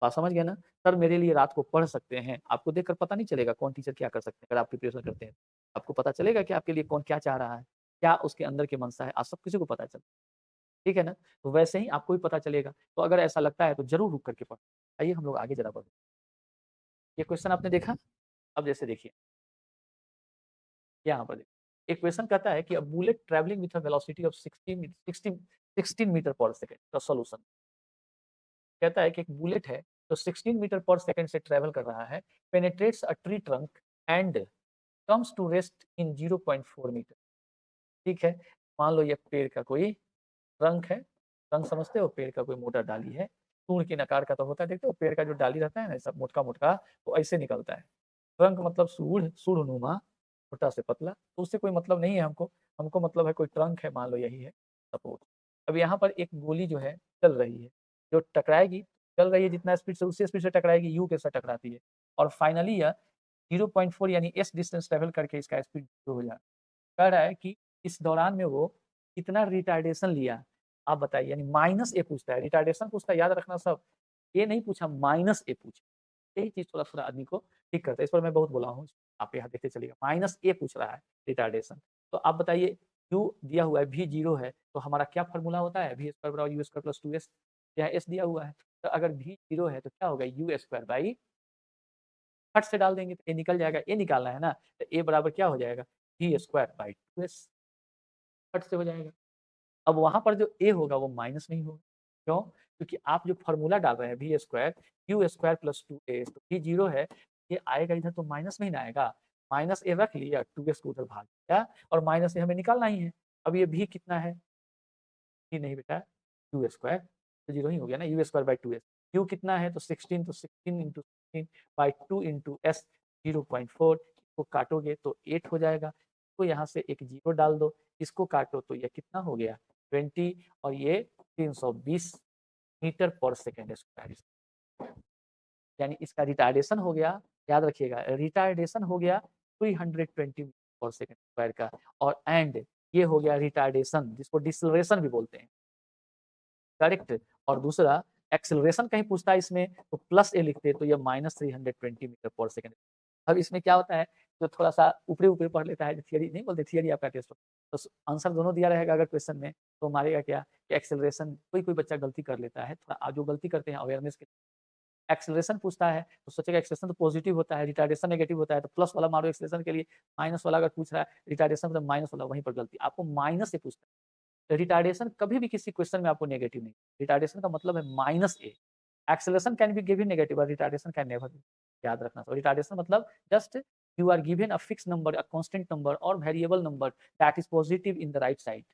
बात समझ गए ना? सर मेरे लिए रात को पढ़ सकते हैं, आपको देखकर पता नहीं चलेगा कौन टीचर क्या कर सकते हैं अगर आप प्रिपरेशन करते हैं। आपको पता चलेगा कि आपके लिए कौन क्या चाह रहा है, क्या उसके अंदर की मंशा है, आज सब किसी को पता चलता है, ठीक है ना? तो वैसे ही आपको भी पता चलेगा, तो अगर ऐसा लगता है तो ज़रूर रुक करके पढ़ें। आइए हम लोग आगे ज़रा बढ़ें। ये क्वेश्चन आपने देखा? अब जैसे देखिए यहाँ पर देखिए, एक क्वेश्चन कहता है कि a bullet travelling with a velocity of 16 metre per second का सॉल्यूशन। कहता है कि एक बुलेट है जो 16 मीटर पर सेकंड से ट्रैवल कर रहा है, penetrates a tree trunk and comes to rest in 0.4 metre. ठीक है, मान लो ये पेड़ का कोई ट्रंक है, ट्रंक समझते हो? पेड़ का कोई मोटा डाली है, सूंड के नकार का तो होता है, देखते हो पेड़ का जो डाली रहता है ना ऐसा मोटका-मोटका, तो ऐसे निकलता है। ट्रंक मतलब सूढ़-नुमा, छोटा से पतला, तो उससे कोई मतलब नहीं है हमको, हमको मतलब है कोई ट्रंक है, मान लो यही है सपोज़। अब यहाँ पर एक गोली जो है चल रही है, जो टकराएगी, चल रही है जितना स्पीड से उसी स्पीड से टकराएगी, यू के साथ टकराती है और फाइनली यह 0.4 यानी एस डिस्टेंस ट्रैवल करके इसका स्पीड 0 हो जाए। कह रहा है कि इस दौरान में वो कितना रिटार्डेशन लिया, आप बताइए यानी माइनस ए पूछता है, रिटार्डेशन पूछता है, याद रखना सब, ये नहीं पूछा माइनस ए पूछा। यही चीज़ थोड़ा-थोड़ा आदमी को ठीक करता है, इस पर मैं बहुत बोला हूँ, आप यहाँ देखते चलिएगा, माइनस ए पूछ रहा है रिटार्डेशन। तो आप बताइए यू दिया हुआ है, वी 0 है, तो हमारा क्या फ़ॉर्मूला होता है? वी स्क्वायर बराबर यू स्क्वायर प्लस 2s, यहाँ एस दिया हुआ है, तो अगर वी 0 है तो क्या होगा यू स्क्वायर बाई फट से डाल देंगे तो ये निकल जाएगा, ये निकालना है ना, तो ए बराबर क्या हो जाएगा? वी स्क्वायर बाई 2s फट से हो जाएगा। अब वहाँ पर जो a होगा वो माइनस नहीं होगा, क्यों? क्योंकि आप जो फॉर्मूला डाल रहे हैं v square q square plus 2a, तो v 0 है, ये आएगा इधर तो माइनस में ही ना आएगा, माइनस a रख लिया, 2s को उधर भाग दिया और माइनस a हमें निकालना ही है। अब ये v कितना है? v नहीं बेटा, q स्क्वायर तो 0 ही हो गया ना, u square by 2s। q कितना है? तो 16, तो 16 इंटू 16 बाय 2 इंटू s 0.4, इसको काटोगे तो 8 हो जाएगा। तो यहाँ से एक 0 डाल दो, इसको काटो तो ये कितना हो गया? 20 और ये 320 मीटर पर सेकंड स्क्वायर, यानी इसका रिटार्डेशन हो गया, याद रखिएगा रिटार्डेशन हो गया 320 मीटर पर सेकंड स्क्वायर का, और एंड ये हो गया रिटार्डेशन जिसको डिसलरेशन भी बोलते हैं, करेक्ट। और दूसरा एक्सेलरेशन कहीं पूछता है इसमें तो प्लस ए लिखते तो ये -320 मीटर पर सेकंड। अब इसमें क्या होता है, जो थोड़ा सा ऊपरी पढ़ लेता है, थियरी नहीं बोलते, थियरी आपका टेस्ट तो आंसर दोनों दिया रहेगा अगर क्वेश्चन में, तो मारेगा क्या कि एक्सेलरेशन, कोई बच्चा गलती कर लेता है, थोड़ा जो गलती करते हैं अवेयरनेस के, एक्सेलरेशन पूछता है तो सोचेगा एक्सेलरेशन तो पॉजिटिव होता है, रिटार्डेशन नेगेटिव होता है, तो प्लस वाला मारो एक्सेलरेशन के लिए, माइनस वाला अगर पूछ रहा है रिटार्डेशन मतलब माइनस वाला, वहीं पर गलती, आपको माइनस से पूछता है। रिटार्डेशन कभी भी किसी क्वेश्चन में आपको नेगेटिव नहीं, रिटार्डेशन का मतलब है minus a. Acceleration can be given negative, retardation can never be, याद रखना। तो रिटार्डेशन मतलब just you are given a fix number, a constant number और variable number that is positive in the right side,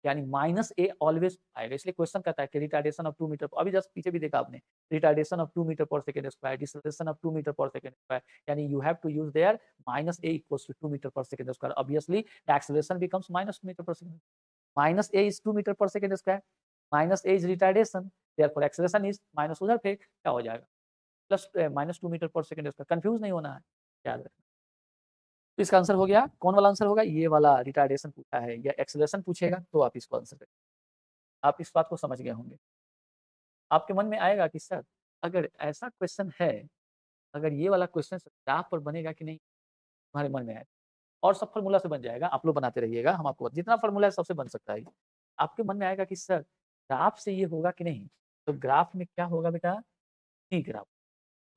यानी minus a always आएगा। इसलिए question कहता है कि रिटार्डेशन ऑफ 2 मीटर, अभी जस्ट पीछे भी देखा आपने, retardation of 2 metre per second square, deceleration of 2 metre per second square, यानी you have to use there minus a equals to 2 metre per second square, obviously the acceleration becomes -2 metre per second, minus a is 2 metre per second square, minus a is retardation, therefore acceleration is minus, उधर फिर क्या हो जाएगा plus -2 metre per second square, confuse नहीं होना है, याद रखना। तो इसका आंसर हो गया, कौन वाला आंसर होगा? ये वाला रिटार्डेशन पूछा है या एक्सेलरेशन पूछेगा तो आप इसको आंसर करें। आप इस बात को समझ गए होंगे। आपके मन में आएगा कि सर अगर ऐसा क्वेश्चन है, अगर ये वाला क्वेश्चन ग्राफ पर बनेगा कि नहीं, तुम्हारे मन में आएगा और सब फार्मूला से बन जाएगा, आप लोग बनाते रहिएगा, हम आपको जितना फार्मूला है सबसे बन सकता है। आपके मन में आएगा कि सर ग्राफ से ये होगा कि नहीं, तो ग्राफ में क्या होगा बेटा? टी ग्राफ,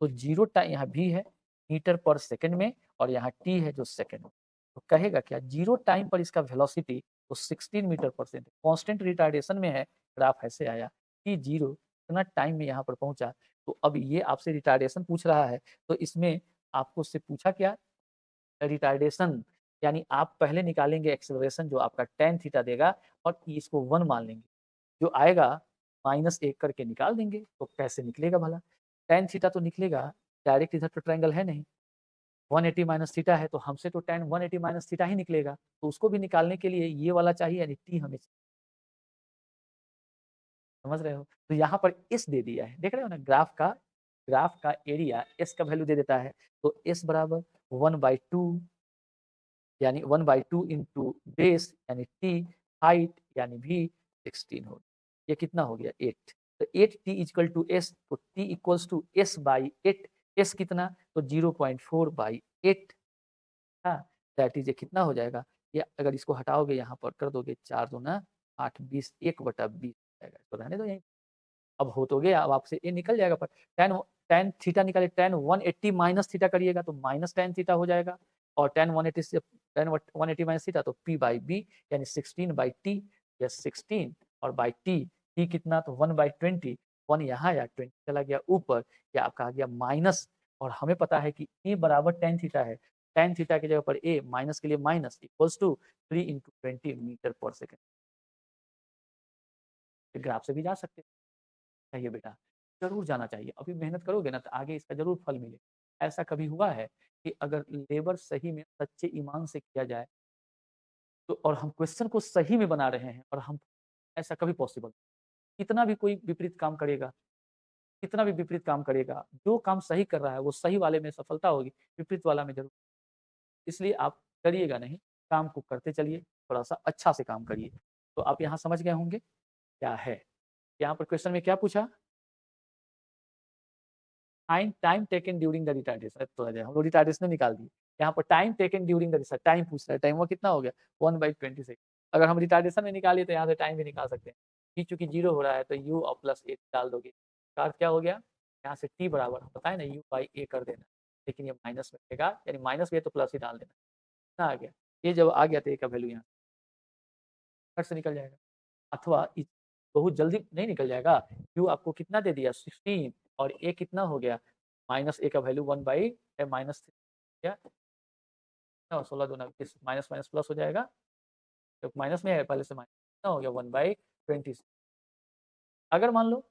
तो 0 टाइम यहाँ भी है मीटर पर सेकंड में और यहाँ टी है जो सेकंड में, तो कहेगा क्या 0 टाइम पर इसका वेलोसिटी तो 16 metre per second, constant retardation में है, ग्राफ ऐसे आया टी 0 इतना टाइम में यहाँ पर पहुंचा। तो अब ये आपसे रिटार्डेशन पूछ रहा है, तो इसमें आपको उससे पूछा क्या, रिटार्डेशन, यानी आप पहले निकालेंगे एक्सेलरेशन जो आपका tan थीटा देगा और इसको 1 मान लेंगे, जो आएगा -1 करके निकाल देंगे। तो कैसे निकलेगा भला? tan थीटा तो निकलेगा डायरेक्ट, इधर तो ट्रायंगल है नहीं, 180 माइनस थीटा है तो हमसे तो tan 180 माइनस थीटा ही निकलेगा, तो उसको भी निकालने के लिए ये वाला चाहिए, यानी t हमें, समझ रहे हो? तो यहाँ पर s दे दिया है, देख रहे हो ना, ग्राफ का एरिया s का वैल्यू दे देता है, तो s बराबर 1/2, यानी 1/2 इंटू बेस यानी टी, हाइट यानी भी 16 हो, ये कितना हो गया 8, तो 8t इक्वल टू एस, तो t equals to s by 8, s कितना तो 0.4/8, हाँ, दैट इज ये कितना हो जाएगा, ये अगर इसको हटाओगे यहाँ पर कर दोगे 4 दूना 8, 20, 1/20 जाएगा, इसको रहने दो यहीं, अब हो तो गया, अब आपसे ये निकल जाएगा, पर tan tan थीटा निकाले, tan 180 माइनस थीटा करिएगा तो माइनस tan थीटा हो जाएगा, और tan 180 से tan 180 माइनस थीटा तो p बाई बी, यानी 16/t, या 16 और बाई t कितना तो 1/20, 1 यहाँ या 20 चला गया ऊपर, या आपका आ गया माइनस, और हमें पता है कि a बराबर tan थीटा है, tan थीटा की जगह पर a माइनस के लिए minus equals to 3 into 20 metre per second, graph से भी जा सकते हैं। चाहिए बेटा, ज़रूर जाना चाहिए। अभी मेहनत करोगे ना तो आगे इसका ज़रूर फल मिलेगा। ऐसा कभी हुआ है कि अगर लेबर सही में सच्चे ईमान से किया जाए तो, और हम क्वेश्चन को सही में बना रहे हैं, और हम, ऐसा कभी पॉसिबल, कितना भी कोई विपरीत काम करेगा, कितना भी विपरीत काम करेगा, जो काम सही कर रहा है वो सही वाले में सफलता होगी, विपरीत वाला में ज़रूर। इसलिए आप डरिएगा नहीं, काम को करते चलिए, थोड़ा-सा अच्छा से काम करिए। तो आप यहाँ समझ गए होंगे क्या है? यहाँ पर क्वेश्चन में क्या पूछा? Time taken during the retardation, तो हम लोग रिटार्डेशन निकाल दिए। यहाँ पर time taken during the research, time पूछ रहा है, टाइम वो कितना हो गया 1/26, अगर हम रिटार्डेशन में निकालिए तो यहाँ से टाइम भी निकाल सकते हैं। टी चूंकि 0 हो रहा है तो u और प्लस ए डाल दोगे, का अर्थ क्या हो गया, यहाँ से टी बराबर हम बताए ना u/a कर देना, लेकिन ये माइनस में रहेगा, यानी माइनस में तो प्लस ही डाल देना, कितना आ गया, ये जब आ गया तो ए का वैल्यू यहाँ फट से निकल जाएगा। अथवा बहुत जल्दी नहीं निकल जाएगा। क्यू आपको कितना दे दिया 16 और ए कितना हो गया, माइनस ए का वैल्यू 1 बाई माइनस क्या 16 दूना 20 माइनस माइनस प्लस हो जाएगा, तो माइनस में है पहले से, माइनस कितना हो गया 1/20। अगर मान लो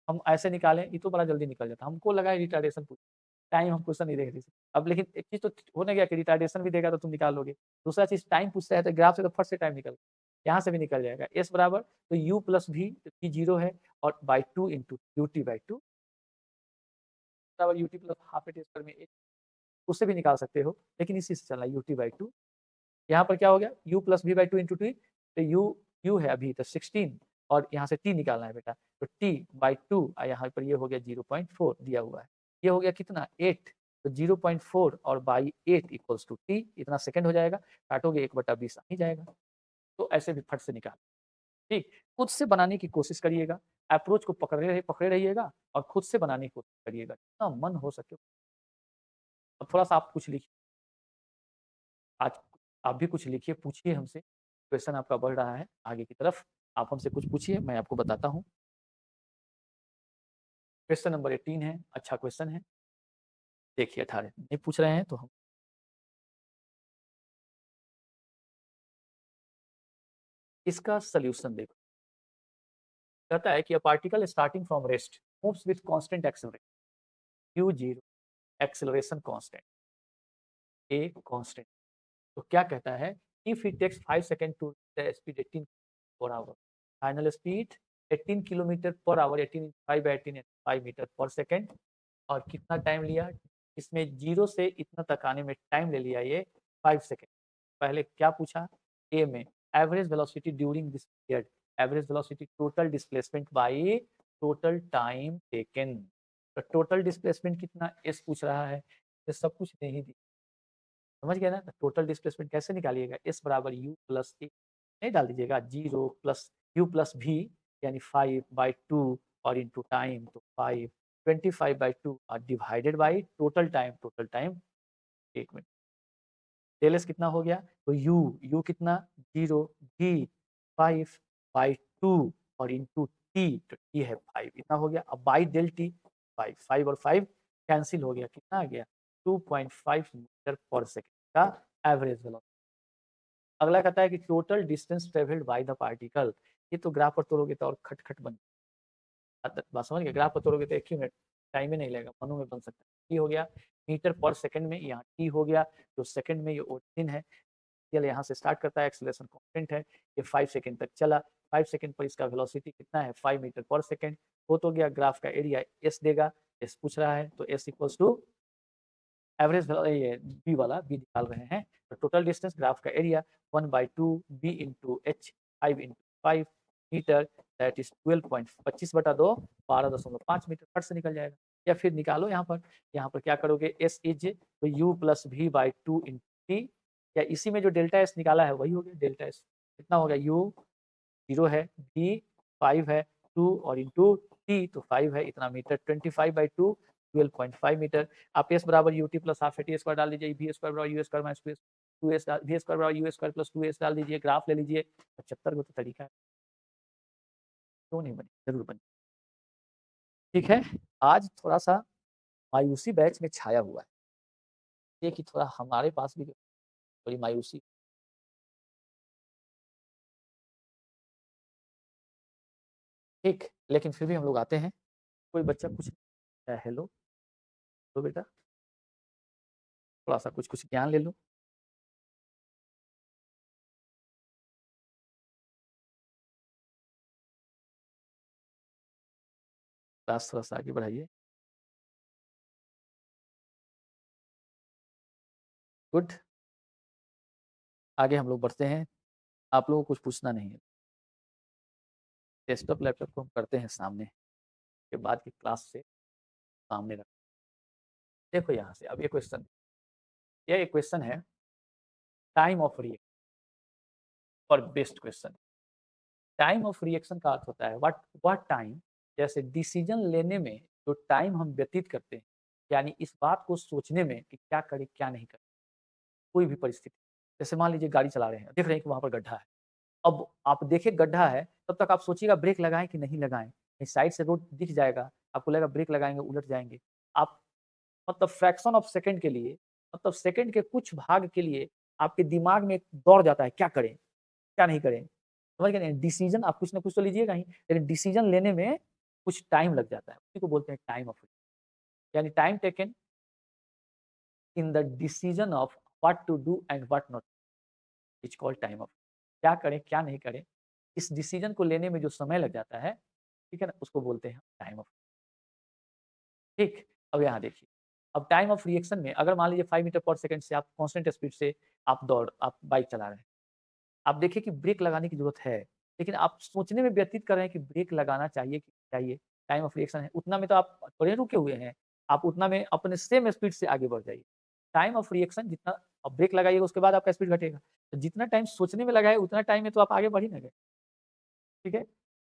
हम ऐसे निकालें, ये तो बड़ा जल्दी निकल जाता, हमको लगा रिटार्डेशन पूछ, टाइम हम क्वेश्चन नहीं देख रही। अब लेकिन एक चीज़ तो होने गया कि रिटार्डेशन भी देगा तो तुम निकाल लोगे। दूसरा चीज़ टाइम पूछता है तो ग्राफ से तो फट से टाइम निकल, यहाँ से भी निकल जाएगा। एस बराबर तो यू प्लस भी, भी 0 है और by 2 into U T by 2 बराबर U T plus half A T square में एक, उससे भी निकाल सकते हो, लेकिन इसी से चलना यू टी बाई 2। यहाँ पर क्या हो गया u plus v by 2 into t, तो यू है अभी तो 16 और यहाँ से t निकालना है बेटा, तो t बाई 2 यहाँ पर ये हो गया 0.4 दिया हुआ है, ये हो गया कितना 8, तो 0.4 और बाई 8 इक्वल्स टू t, इतना सेकंड हो जाएगा, काटोगे 1/20 आ ही जाएगा। तो ऐसे भी फट से निकाल, ठीक। खुद से बनाने की कोशिश करिएगा, अप्रोच को पकड़े रहिएगा और खुद से बनाने की कोशिश करिएगा, जितना मन हो सके। अब थोड़ा सा आप कुछ लिखिए, आज आप भी कुछ लिखिए, पूछिए हमसे, क्वेश्चन आपका बढ़ रहा है आगे की तरफ, आप हमसे कुछ पूछिए, मैं आपको बताता हूँ। क्वेश्चन नंबर 18 है, अच्छा क्वेश्चन है, देखिए 18 नहीं पूछ रहे हैं तो हम इसका सॉल्यूशन देखो। कहता है कि a particle starting from rest moves with constant acceleration u0, acceleration constant a constant. तो क्या कहता है, if it takes 5 second to the speed 18 per hour, final speed 18 kilometre per hour, 18 5 by 18 5 metre per second, और कितना time लिया, इसमें 0 से इतना तक आने में टाइम ले लिया ये 5 सेकंड। पहले क्या पूछा, ए में average velocity during this period, average velocity total displacement by total time taken. तो टोटल डिस्प्लेसमेंट कितना एस पूछ रहा है, ये सब कुछ नहीं दी, समझ गए ना। टोटल डिस्प्लेसमेंट कैसे निकालिएगा, एस बराबर यू प्लस ए नहीं डाल दीजिएगा, 0 प्लस यू प्लस भी यानी 5/2 और इंटू टाइम तो 5 25/2 और डिवाइडेड बाई टोटल टाइम 1 मिनट। डेल एस कितना हो गया, तो यू कितना 0 भी 5/2 और इंटू टी, तो टी है 5, इतना हो गया। अब बाई डेल टी 5, 5 और 5 कैंसिल हो गया, कितना आ गया 2.5 मीटर पर सेकेंड का एवरेज वेलोसिटी। अगला कहता है कि total distance travelled by the particle, ये तो ग्राफ पर तोड़ोगे तो और खटखट बन, बात समझ गए, ग्राफ पर तोड़ोगे तो एक ही मिनट, टाइम ही नहीं लगेगा, मनु में बन सकता है। ये हो गया मीटर पर सेकंड में, यहाँ टी हो गया, जो सेकंड में ये ओरिजिन है, चलिए यहाँ से स्टार्ट करता है, एक्सेलरेशन कांस्टेंट है, ये 5 सेकंड तक चला, 5 सेकंड पर इसका वेलोसिटी कितना है 5 मीटर पर सेकंड। हो तो गया, ग्राफ का एरिया एस देगा, एस पूछ रहा है तो एस इक्वल्स टू एवरेज, ये बी वाला बी निकाल रहे हैं, तो टोटल डिस्टेंस ग्राफ का area 1/2 b into h 5 into 5 metre, that is 12.25/2 12.5 metre, फट से निकल जाएगा। या फिर निकालो यहाँ पर क्या करोगे, एस इज तो यू प्लस भी बाई 2 इंटू टी, या इसी में जो डेल्टा एस निकाला है वही हो गया डेल्टा एस, कितना हो गया यू 0 है, भी 5 है, 2 और इंटू टी तो 5 है, इतना मीटर, 25/2 12.5 मीटर। आप एस बराबर U T plus half A T square डाल दीजिए, वी स्क्वायर बराबर you square minus 2 S V square बराबर यू स्क्वायर प्लस 2 एस डाल दीजिए, ग्राफ ले लीजिए। 75 को तो तरीका है, क्यों नहीं बनी, जरूर बनी। ठीक है, आज थोड़ा सा मायूसी बैच में छाया हुआ है, ये कि थोड़ा हमारे पास भी थोड़ी मायूसी, ठीक, लेकिन फिर भी हम लोग आते हैं। कोई बच्चा कुछ हेलो, तो बेटा थोड़ा सा कुछ कुछ ज्ञान ले लो। क्लास थोड़ा सा आगे बढ़ाइए। गुड, आगे हम लोग बढ़ते हैं, आप लोगों को कुछ पूछना नहीं है, डेस्कटॉप लैपटॉप को हम करते हैं सामने, के बाद की क्लास से सामने रख। देखो यहाँ से अब ये क्वेश्चन, ये एक क्वेश्चन है टाइम ऑफ रिएक्शन, और best question. Time of reaction का अर्थ होता है वह टाइम, जैसे डिसीजन लेने में जो टाइम हम व्यतीत करते हैं, यानी इस बात को सोचने में कि क्या करें क्या नहीं करें, कोई भी परिस्थिति, जैसे मान लीजिए गाड़ी चला रहे हैं, देख रहे हैं कि वहाँ पर गड्ढा है, अब आप देखिए गड्ढा है, तब तक आप सोचिएगा ब्रेक लगाएँ कि नहीं लगाएँ? इस साइड से रोड दिख जाएगा, आपको लगेगा ब्रेक लगाएँगे उलट जाएँगे। आप मतलब फ्रैक्शन ऑफ सेकंड के लिए, मतलब सेकंड के कुछ भाग के लिए आपके दिमाग में दौड़ जाता है, क्या करें? क्या नहीं करें? समझ गए ना? डिसीज़न आप कुछ ना कुछ तो लीजिएगा ही, लेकिन डिसीज़न लेने में कुछ टाइम लग जाता है। उसी को बोलते हैं टाइम ऑफ यानी time taken in the decision of what to do and what not it's called time of क्या करें, क्या नहीं करें? इस डिसीज़न को लेने में जो समय लग जाता है, ठीक है ना? उसको बोलते हैं टाइम ऑफ ठीक? अब यहाँ देखिए, अब टाइम ऑफ रिएक्शन में अगर मान लीजिए 5 मीटर पर सेकंड से आप कांस्टेंट स्पीड से आप बाइक चला रहे हैं। आप देखिए कि ब्रेक लगाने की ज़रूरत है, लेकिन आप सोचने में व्यतीत कर रहे हैं कि ब्रेक लगाना चाहिए कि नहीं चाहिए, टाइम ऑफ रिएक्शन है, उतना में तो आप थोड़े रुके हुए हैं, आप उतना में अपने सेम स्पीड से आगे बढ़ जाइए। टाइम ऑफ रिएक्शन जितना आप ब्रेक लगाइएगा उसके बाद आपका स्पीड घटेगा, तो जितना टाइम सोचने में लगा है उतना टाइम में तो आप आगे बढ़ ही ना गए, ठीक है?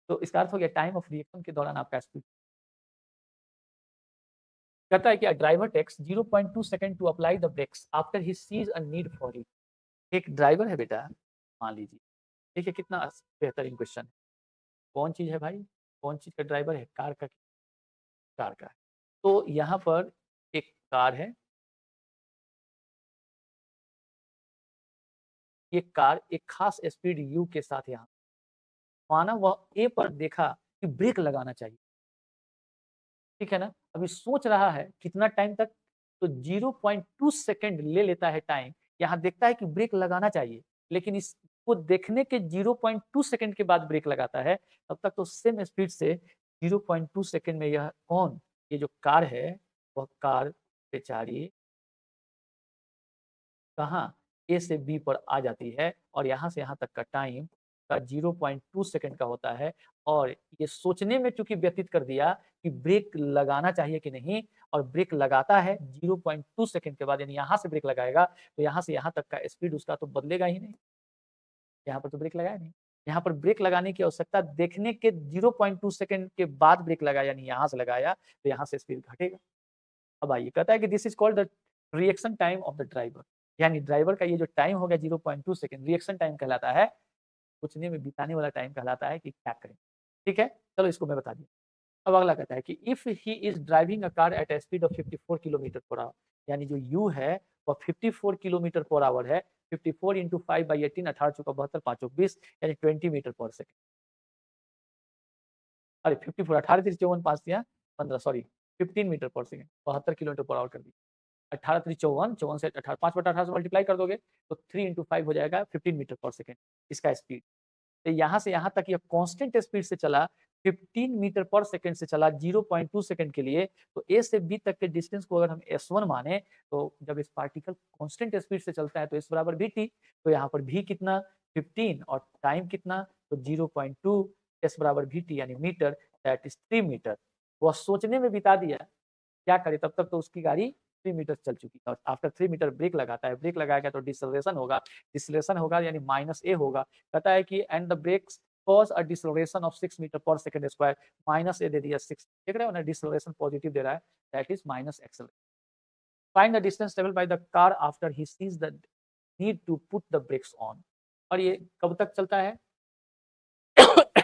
तो इसका अर्थ हो गया टाइम ऑफ रिएक्शन के दौरान आपका स्पीड कहता है कि a driver takes 0.2 second to apply the brakes after he sees a need for it. एक ड्राइवर है बेटा, मान लीजिए, देखिए कितना बेहतरीन क्वेश्चन है। कौन चीज़ है भाई? कौन चीज़ का ड्राइवर है? कार का है। तो यहाँ पर एक कार है, ये कार एक खास स्पीड यू के साथ यहाँ माना वह ए पर देखा कि ब्रेक लगाना चाहिए, ठीक है ना? अभी सोच रहा है कितना टाइम तक, तो 0.2 सेकंड ले लेता है टाइम, यहाँ देखता है कि ब्रेक लगाना चाहिए, लेकिन इसको देखने के 0.2 सेकंड के बाद ब्रेक लगाता है, तब तक तो सेम स्पीड से 0.2 सेकंड में यह कौन, ये जो कार है, वह कार बेचारी कहाँ ए से बी पर आ जाती है और यहाँ से यहाँ तक का टाइम का 0.2 सेकंड का होता है और ये सोचने में चूंकि व्यतीत कर दिया कि ब्रेक लगाना चाहिए कि नहीं और ब्रेक लगाता है 0.2 सेकंड के बाद यानी यहाँ से ब्रेक लगाएगा तो यहाँ से यहाँ तक का स्पीड उसका तो बदलेगा ही नहीं, यहाँ पर तो ब्रेक लगाया नहीं। यहाँ पर ब्रेक लगाने की आवश्यकता देखने के 0.2 सेकंड के बाद ब्रेक लगाया यानी यहाँ से लगाया तो यहाँ से स्पीड घटेगा। अब आइए कहता है कि this is called the reaction time of the driver यानी ड्राइवर का ये जो टाइम हो गया 0.2 सेकंड रिएक्शन टाइम कहलाता है, सोचने में बिताने वाला टाइम कहलाता है कि क्या करें। ठीक है, चलो इसको मैं बता दिया। अब अगला कहता है कि if he is driving a car eight A speed of 54 kilometre per our यानी जो यू है वह 54 किलोमीटर पर आवर है, 54 इंटू 5/18 18 चौका 72 5 चौक 20 यानी 20 मीटर पर सेकंड। अरे 54 18 3 54 5 दिया 15 sorry 15 metre per second 72 kilometre per our कर दिया। 18 3 54 54 से 18 5/18 से मल्टीप्लाई कर दोगे तो 3 इंटू 5 हो जाएगा 15 मीटर पर सेकंड इसका स्पीड। तो यहाँ से यहाँ तक यह कांस्टेंट स्पीड से चला 15 मीटर पर सेकंड से चला 0.2 सेकंड के लिए, तो ए से बी तक के डिस्टेंस को अगर हम S1 माने तो जब इस पार्टिकल कांस्टेंट स्पीड से चलता है तो S बराबर vt, तो यहाँ पर v कितना 15 और टाइम कितना तो 0.2 S बराबर vt यानी मीटर दैट इज 3 मीटर। वह सोचने में बिता दिया, क्या करे तब तक तो उसकी गाड़ी 3 मीटर चल चुकी है और आफ्टर 3 मीटर ब्रेक लगाता है, ब्रेक लगाएगा तो डिसलेरेशन होगा यानी माइनस ए होगा। कहता है कि and the brakes cause a deceleration of 6 metre per second square minus a दे दिया 6 देख रहे हो ना डिसलेरेशन पॉजिटिव दे रहा है that is minus acceleration. Find the distance travelled by the car after he sees the need to put the brakes on और ये कब तक चलता है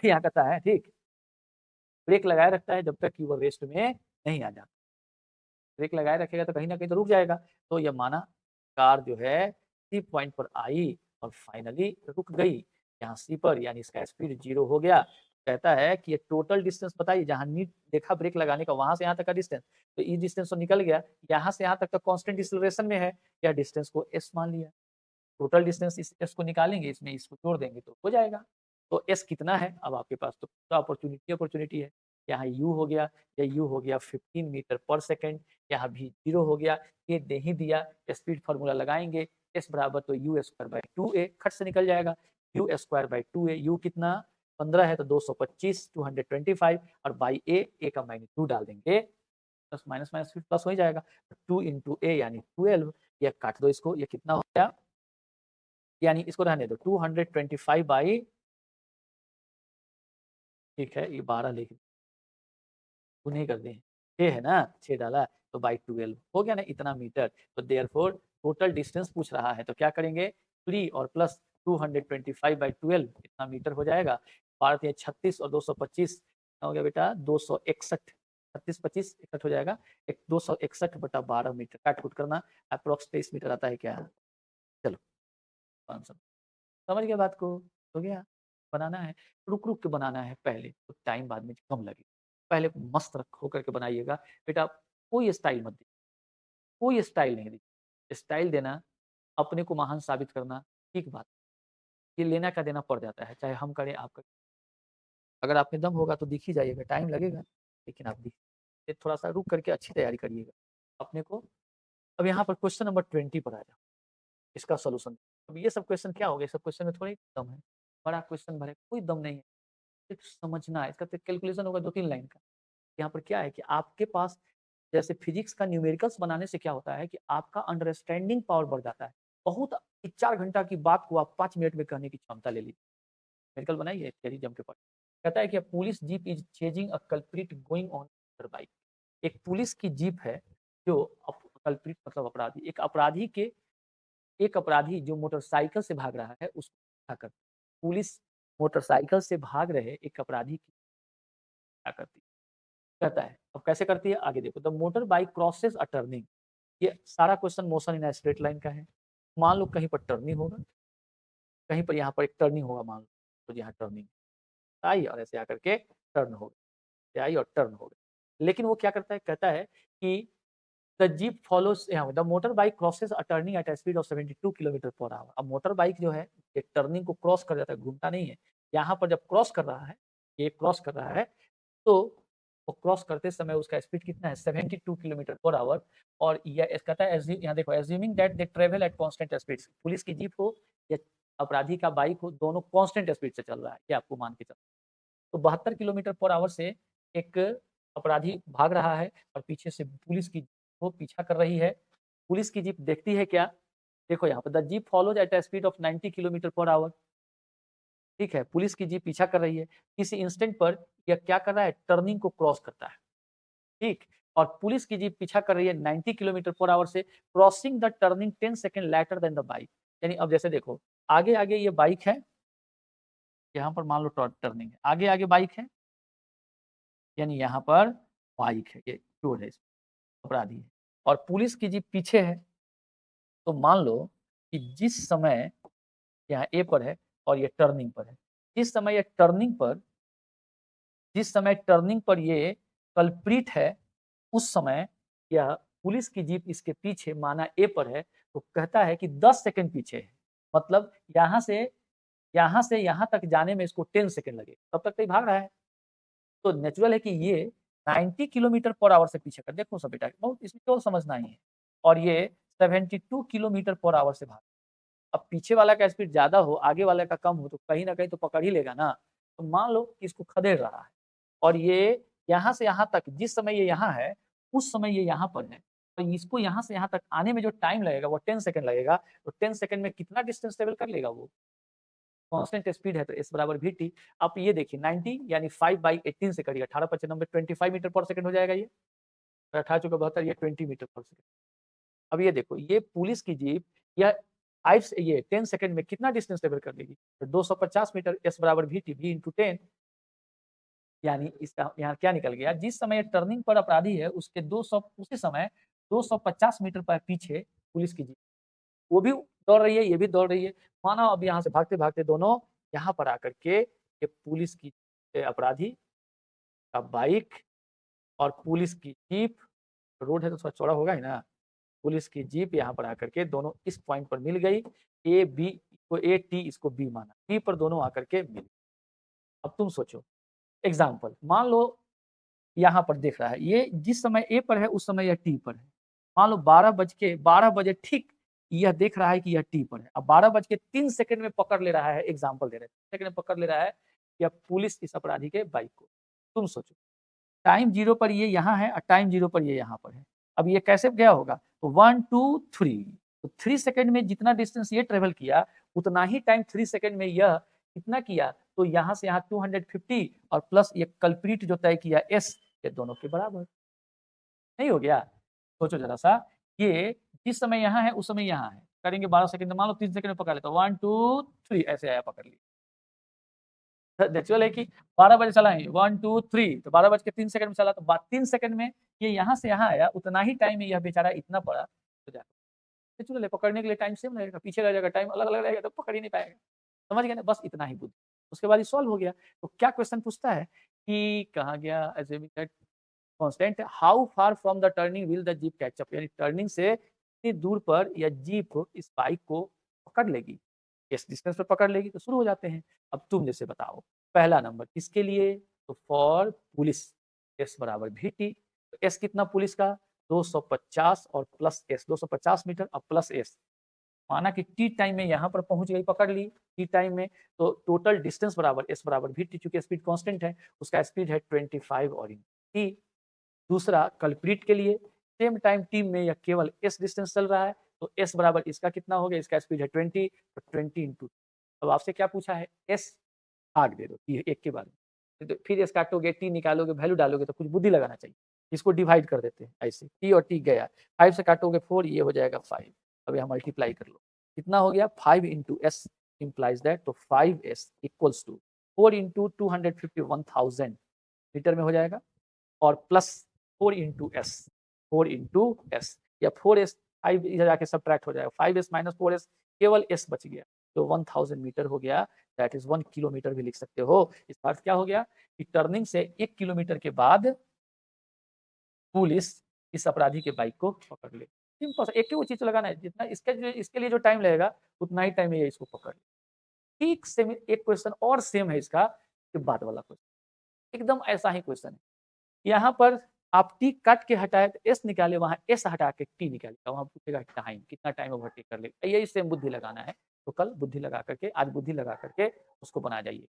यहाँ कहता है ठीक ब्रेक लगाए रखता है जब तक कि वो रेस्ट में नहीं आ जाता, ब्रेक लगाए रखेगा तो कहीं न कहीं तो रुक जाएगा। तो ये माना कार जो है सी पॉइंट पर आई और फाइनली रुक गई। यहाँ सी पर यानी इसका स्पीड 0 हो गया। कहता है कि ये टोटल डिस्टेंस बताइए जहाँ नीड देखा ब्रेक लगाने का वहाँ से यहाँ तक का डिस्टेंस। तो ये डिस्टेंस तो निकल गया। यहाँ से यहाँ तक तो कांस्टेंट डिसेलेरेशन में है। या डिस्टेंस को एस मान लिया। टोटल डिस्टेंस इस एस को निकालेंगे, इसमें इसको जोड़ देंगे तो हो जाएगा। तो एस कितना है? अब आपके पास तो पूरा अपॉर्च्युनिटी है। यहाँ यू हो गया, या यू हो गया 15 मीटर पर सेकंड, यहाँ भी 0 हो गया, ये दे ही दिया, स्पीड फार्मूला लगाएंगे, एस बराबर तो यू स्क्वायर बाई 2a खट से निकल जाएगा, you square by 2a, you कितना 15 है तो 225 225 और बाई ए का मैग्नीट्यूड डाल देंगे, प्लस माइनस माइनस फिर प्लस हो ही जाएगा, 2 इंटू ए यानी 12, ये काट दो इसको, ये कितना हो गया यानी इसको रहने दो 225 बाई ठीक है ये 12 लिख उन्हें कर दें 6 है ना 6 डाला तो बाई 12 हो गया ना इतना मीटर। तो देयरफॉर टोटल डिस्टेंस पूछ रहा है तो क्या करेंगे 3 और प्लस 225/12 इतना मीटर हो जाएगा। 12 × 36 और 225 हो गया बेटा 261, 36 25 61 हो जाएगा। 261/12 मीटर काट कूट करना, अप्रोक्स 23 मीटर आता है क्या? चलो आंसर समझ गए बात को? हो गया? बनाना है, रुक-रुक के बनाना है पहले, तो टाइम बाद में कम लगेगा। पहले मस्त रख होकर के बनाइएगा। बेटा कोई स्टाइल मत दीजिए, कोई स्टाइल नहीं दीजिए। स्टाइल देना, अपने को महान साबित करना, ठीक बात। ये लेना का देना पड़ जाता है, चाहे हम करें, आप करें। अगर आप में दम होगा तो दिख ही जाइएगा, टाइम लगेगा, लेकिन आप दिख थोड़ा-सा रुक करके अच्छी तैयारी करिएगा। अपने को अब यहाँ पर क्वेश्चन नंबर 20 पर आ जाओ, इसका सॉल्यूशन। अब ये सब क्वेश्चन क्या हो गए, सब क्वेश्चन में थोड़ा ही दम है, बड़ा क्वेश्चन भरे, कोई दम नहीं है। सिर्फ समझना है, इसका तो कैलकुलेशन होगा 2-3 लाइन का। यहाँ पर क्या है कि आपके पास जैसे फिजिक्स का न्यूमेरिकल्स बनाने से क्या होता है कि आपका अंडरस्टैंडिंग पावर बढ़ जाता है। बहुत 4 घंटा की बात को आप 5 मिनट में कहने की क्षमता ले लीजिए। न्यूमेरिकल बनाइए थियरी जम के पढ़। कहता है कि police jeep is chasing a culprit going on bike. एक पुलिस की जीप है जो कल्प्रिट मतलब अपराधी, एक अपराधी जो मोटरसाइकिल से भाग रहा है उसको क्या करती है? पुलिस मोटरसाइकिल से भाग रहे एक अपराधी की क्या करती है? कहता है अब कैसे करती है आगे देखो। The motor bike crosses a turning. ये सारा question motion in straight line का है। मान लो कहीं पर टर्निंग होगा, कहीं पर यहाँ पर एक टर्निंग होगा, मान लो तो यहाँ टर्निंग आई और ऐसे आकर के टर्न हो गई, आई और टर्न हो गई। लेकिन वो क्या करता है, कहता है कि द जीप फॉलोज, यहाँ the motor bike crosses a turning at a speed of 72 kilometre per our. अब मोटर बाइक जो है एक टर्निंग को क्रॉस कर जाता है, घूमता नहीं है। यहाँ पर जब क्रॉस कर रहा है, ये क्रॉस कर रहा है, तो वो क्रॉस करते समय उसका स्पीड कितना है 72 किलोमीटर पर आवर। और यह कहता है यहाँ देखो, assuming that they travel at constant speed. Police की जीप हो या अपराधी का बाइक हो, दोनों कांस्टेंट स्पीड से चल रहा है, ये आपको मान के चलना। तो 72 किलोमीटर पर आवर से एक अपराधी भाग रहा है और पीछे से पुलिस की वो पीछा कर रही है। पुलिस की जीप देखती है क्या, देखो यहाँ पर the jeep follows at a speed of 90 kilometre per our. ठीक है, पुलिस की जीप पीछा कर रही है। किसी इंस्टेंट पर यह क्या कर रहा है, टर्निंग को क्रॉस करता है। ठीक, और पुलिस की जीप पीछा कर रही है 90 किलोमीटर पर आवर से, crossing the turning 10 second later than the bike. यानी अब जैसे देखो, आगे आगे ये बाइक है, यहाँ पर मान लो टर्निंग है, आगे आगे बाइक है, यानी यहाँ पर बाइक है, ये चोर है, अपराधी है, और पुलिस की जीप पीछे है। तो मान लो कि जिस समय यहाँ ए पर है और ये टर्निंग पर है, जिस समय टर्निंग पर ये कल्प्रिट है, उस समय यह पुलिस की जीप इसके पीछे माना ए पर है, तो कहता है कि 10 सेकंड पीछे है। मतलब यहाँ से यहाँ तक जाने में इसको 10 सेकंड लगे, तब तक तो ये भाग रहा है। तो नेचुरल है कि ये 90 किलोमीटर पर आवर से पीछे कर, देखो सब बेटा बहुत इसमें केवल समझना ही है। और ये 72 किलोमीटर पर आवर से भाग, अब पीछे वाला का स्पीड ज़्यादा हो, आगे वाले का कम हो, तो कहीं न कहीं तो पकड़ ही लेगा ना। तो मान लो कि इसको खदेड़ रहा है और ये यहाँ से यहाँ तक, जिस समय ये यहाँ है, उस समय ये यहाँ पर है। तो इसको यहाँ से यहाँ तक आने में जो टाइम लगेगा वो 10 सेकंड लगेगा। तो 10 सेकंड में कितना डिस्टेंस ट्रैवल कर लेगा वो? कांस्टेंट स्पीड है तो s बराबर vt। आप ये देखिए 90 यानी 5/18 से करिए, 18 × 95 25 मीटर पर सेकंड हो जाएगा ये। 18 × 72 ये 20 मीटर पर सेकंड। अब ये देखो, ये पुलिस की जीप यह 5 से ये 10 सेकंड में कितना डिस्टेंस ट्रैवल कर लेगी? तो 250 मीटर, s बराबर vt, v × 10। यानी इसका यहाँ क्या निकल गया, जिस समय टर्निंग पर अपराधी है उसके 200 उसी समय 250 मीटर पर पीछे पुलिस की जीप, वो भी दौड़ रही है, ये भी दौड़ रही है। मानो अब यहाँ से भागते-भागते दोनों यहाँ पर आकर के ये पुलिस की अपराधी का बाइक और पुलिस की जीप, रोड है तो थोड़ा चौड़ा होगा ही ना, पुलिस की जीप यहाँ पर आकर के दोनों इस पॉइंट पर मिल गई। ए बी को ए टी, इसको बी माना, बी पर दोनों आकर के मिल। अब तुम सोचो एग्जाम्पल, मान लो यहाँ पर देख रहा है, ये जिस समय ए पर है उस समय यह टी पर है। मान लो 12 बजे ठीक यह देख रहा है कि यह टी पर है। अब 12:03 सेकंड में पकड़ ले रहा है, एग्जाम्पल दे रहे हैं, सेकंड में पकड़ ले रहा है यह पुलिस इस अपराधी के बाइक को। तुम सोचो टाइम 0 पर ये यहाँ है और टाइम 0 पर ये यहाँ पर है। अब ये कैसे गया होगा? तो 1 2 3, तो 3 सेकंड में जितना डिस्टेंस ये ट्रेवल किया उतना ही टाइम 3 सेकंड में यह कितना किया, तो यहाँ से यहाँ 250 और प्लस ये कल्प्रिट जो तय किया एस, ये दोनों के बराबर नहीं हो गया? सोचो जरा सा, ये जिस समय यहाँ है उस समय यहाँ है, करेंगे 12 सेकंड मान लो 3 सेकंड में पकड़ लेता हूँ 1 2 3 ऐसे आया पकड़ लिया। नेचुरल है कि 12 बजे चलाएंगे 1 2 3 तो 12 बज के 3 सेकंड में चला तो 3 सेकंड में ये यहाँ से यहाँ आया उतना ही टाइम में यह बेचारा इतना पड़ा तो जा नेचुरल है पकड़ने के लिए टाइम सेम लगेगा पीछे का जगह टाइम अलग अलग रहेगा तो पकड़ ही नहीं पाएगा समझ गए ना बस इतना ही बुद्धि उसके बाद ये सॉल्व हो गया तो क्या क्वेश्चन पूछता है कि कहा गया assuming that constant how far from the turning will the jeep catch up यानी टर्निंग से कितनी दूर पर यह जीप इस बाइक को पकड़ लेगी इस डिस्टेंस पर पकड़ लेगी तो शुरू हो जाते हैं अब तुम जैसे बताओ पहला नंबर किसके लिए तो फॉर पुलिस एस बराबर वी टी तो एस कितना पुलिस का 250 और प्लस एस 250 मीटर और प्लस एस माना कि टी टाइम में यहाँ पर पहुंच गई पकड़ ली टी टाइम में तो टोटल डिस्टेंस बराबर एस बराबर वी टी चूंकि स्पीड कांस्टेंट है उसका स्पीड है 25 और टी दूसरा कल्प्रिट के लिए सेम टाइम टीम में यह केवल एस डिस्टेंस चल रहा है तो एस बराबर इसका कितना हो गया इसका स्पीड है 20 तो 20 इंटू अब आपसे क्या पूछा है एस भाग दे दो ये एक के बाद तो फिर एस काटोगे टी निकालोगे वैल्यू डालोगे तो कुछ बुद्धि लगाना चाहिए इसको डिवाइड कर देते हैं ऐसे टी और टी गया 5 से काटोगे 4 ये हो जाएगा 5 अब यहाँ मल्टीप्लाई कर लो कितना हो गया 5 इंटू एस इम्प्लाइज दैट तो 5s equals to 4 into 251,000 metre में हो जाएगा और प्लस 4 इंटू एस या 4s 5 इधर जाके सब्ट्रैक्ट हो जाएगा 5s माइनस 4s केवल s बच गया तो 1000 मीटर हो गया दैट इज 1 किलोमीटर भी लिख सकते हो इसका अर्थ क्या हो गया कि टर्निंग से 1 किलोमीटर के बाद पुलिस इस अपराधी के बाइक को पकड़ ले सिंपल एक ही वो चीज लगाना है जितना इसके लिए जो टाइम लगेगा उतना ही टाइम में ये इसको पकड़ ले ठीक सेम एक क्वेश्चन और सेम है इसका बाद वाला क्वेश्चन एकदम ऐसा ही क्वेश्चन है यहाँ पर आप टी काट के हटाए तो एस निकाले वहां एस हटा के टी निकालेगा वहां पूछेगा टाइम कितना टाइम ओवरटेक कर लेगा यही सेम बुद्धि लगाना है तो कल बुद्धि लगा करके आज बुद्धि लगा करके उसको बना जाइए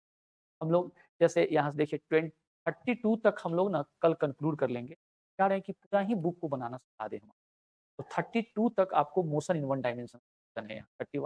हम लोग जैसे यहाँ से देखिए 32 तक हम लोग ना कल कंक्लूड कर लेंगे क्या रहे कि पूरा ही बुक को बनाना सिखा दे हम तो 32 तक आपको मोशन इन वन डायमेंशन है 31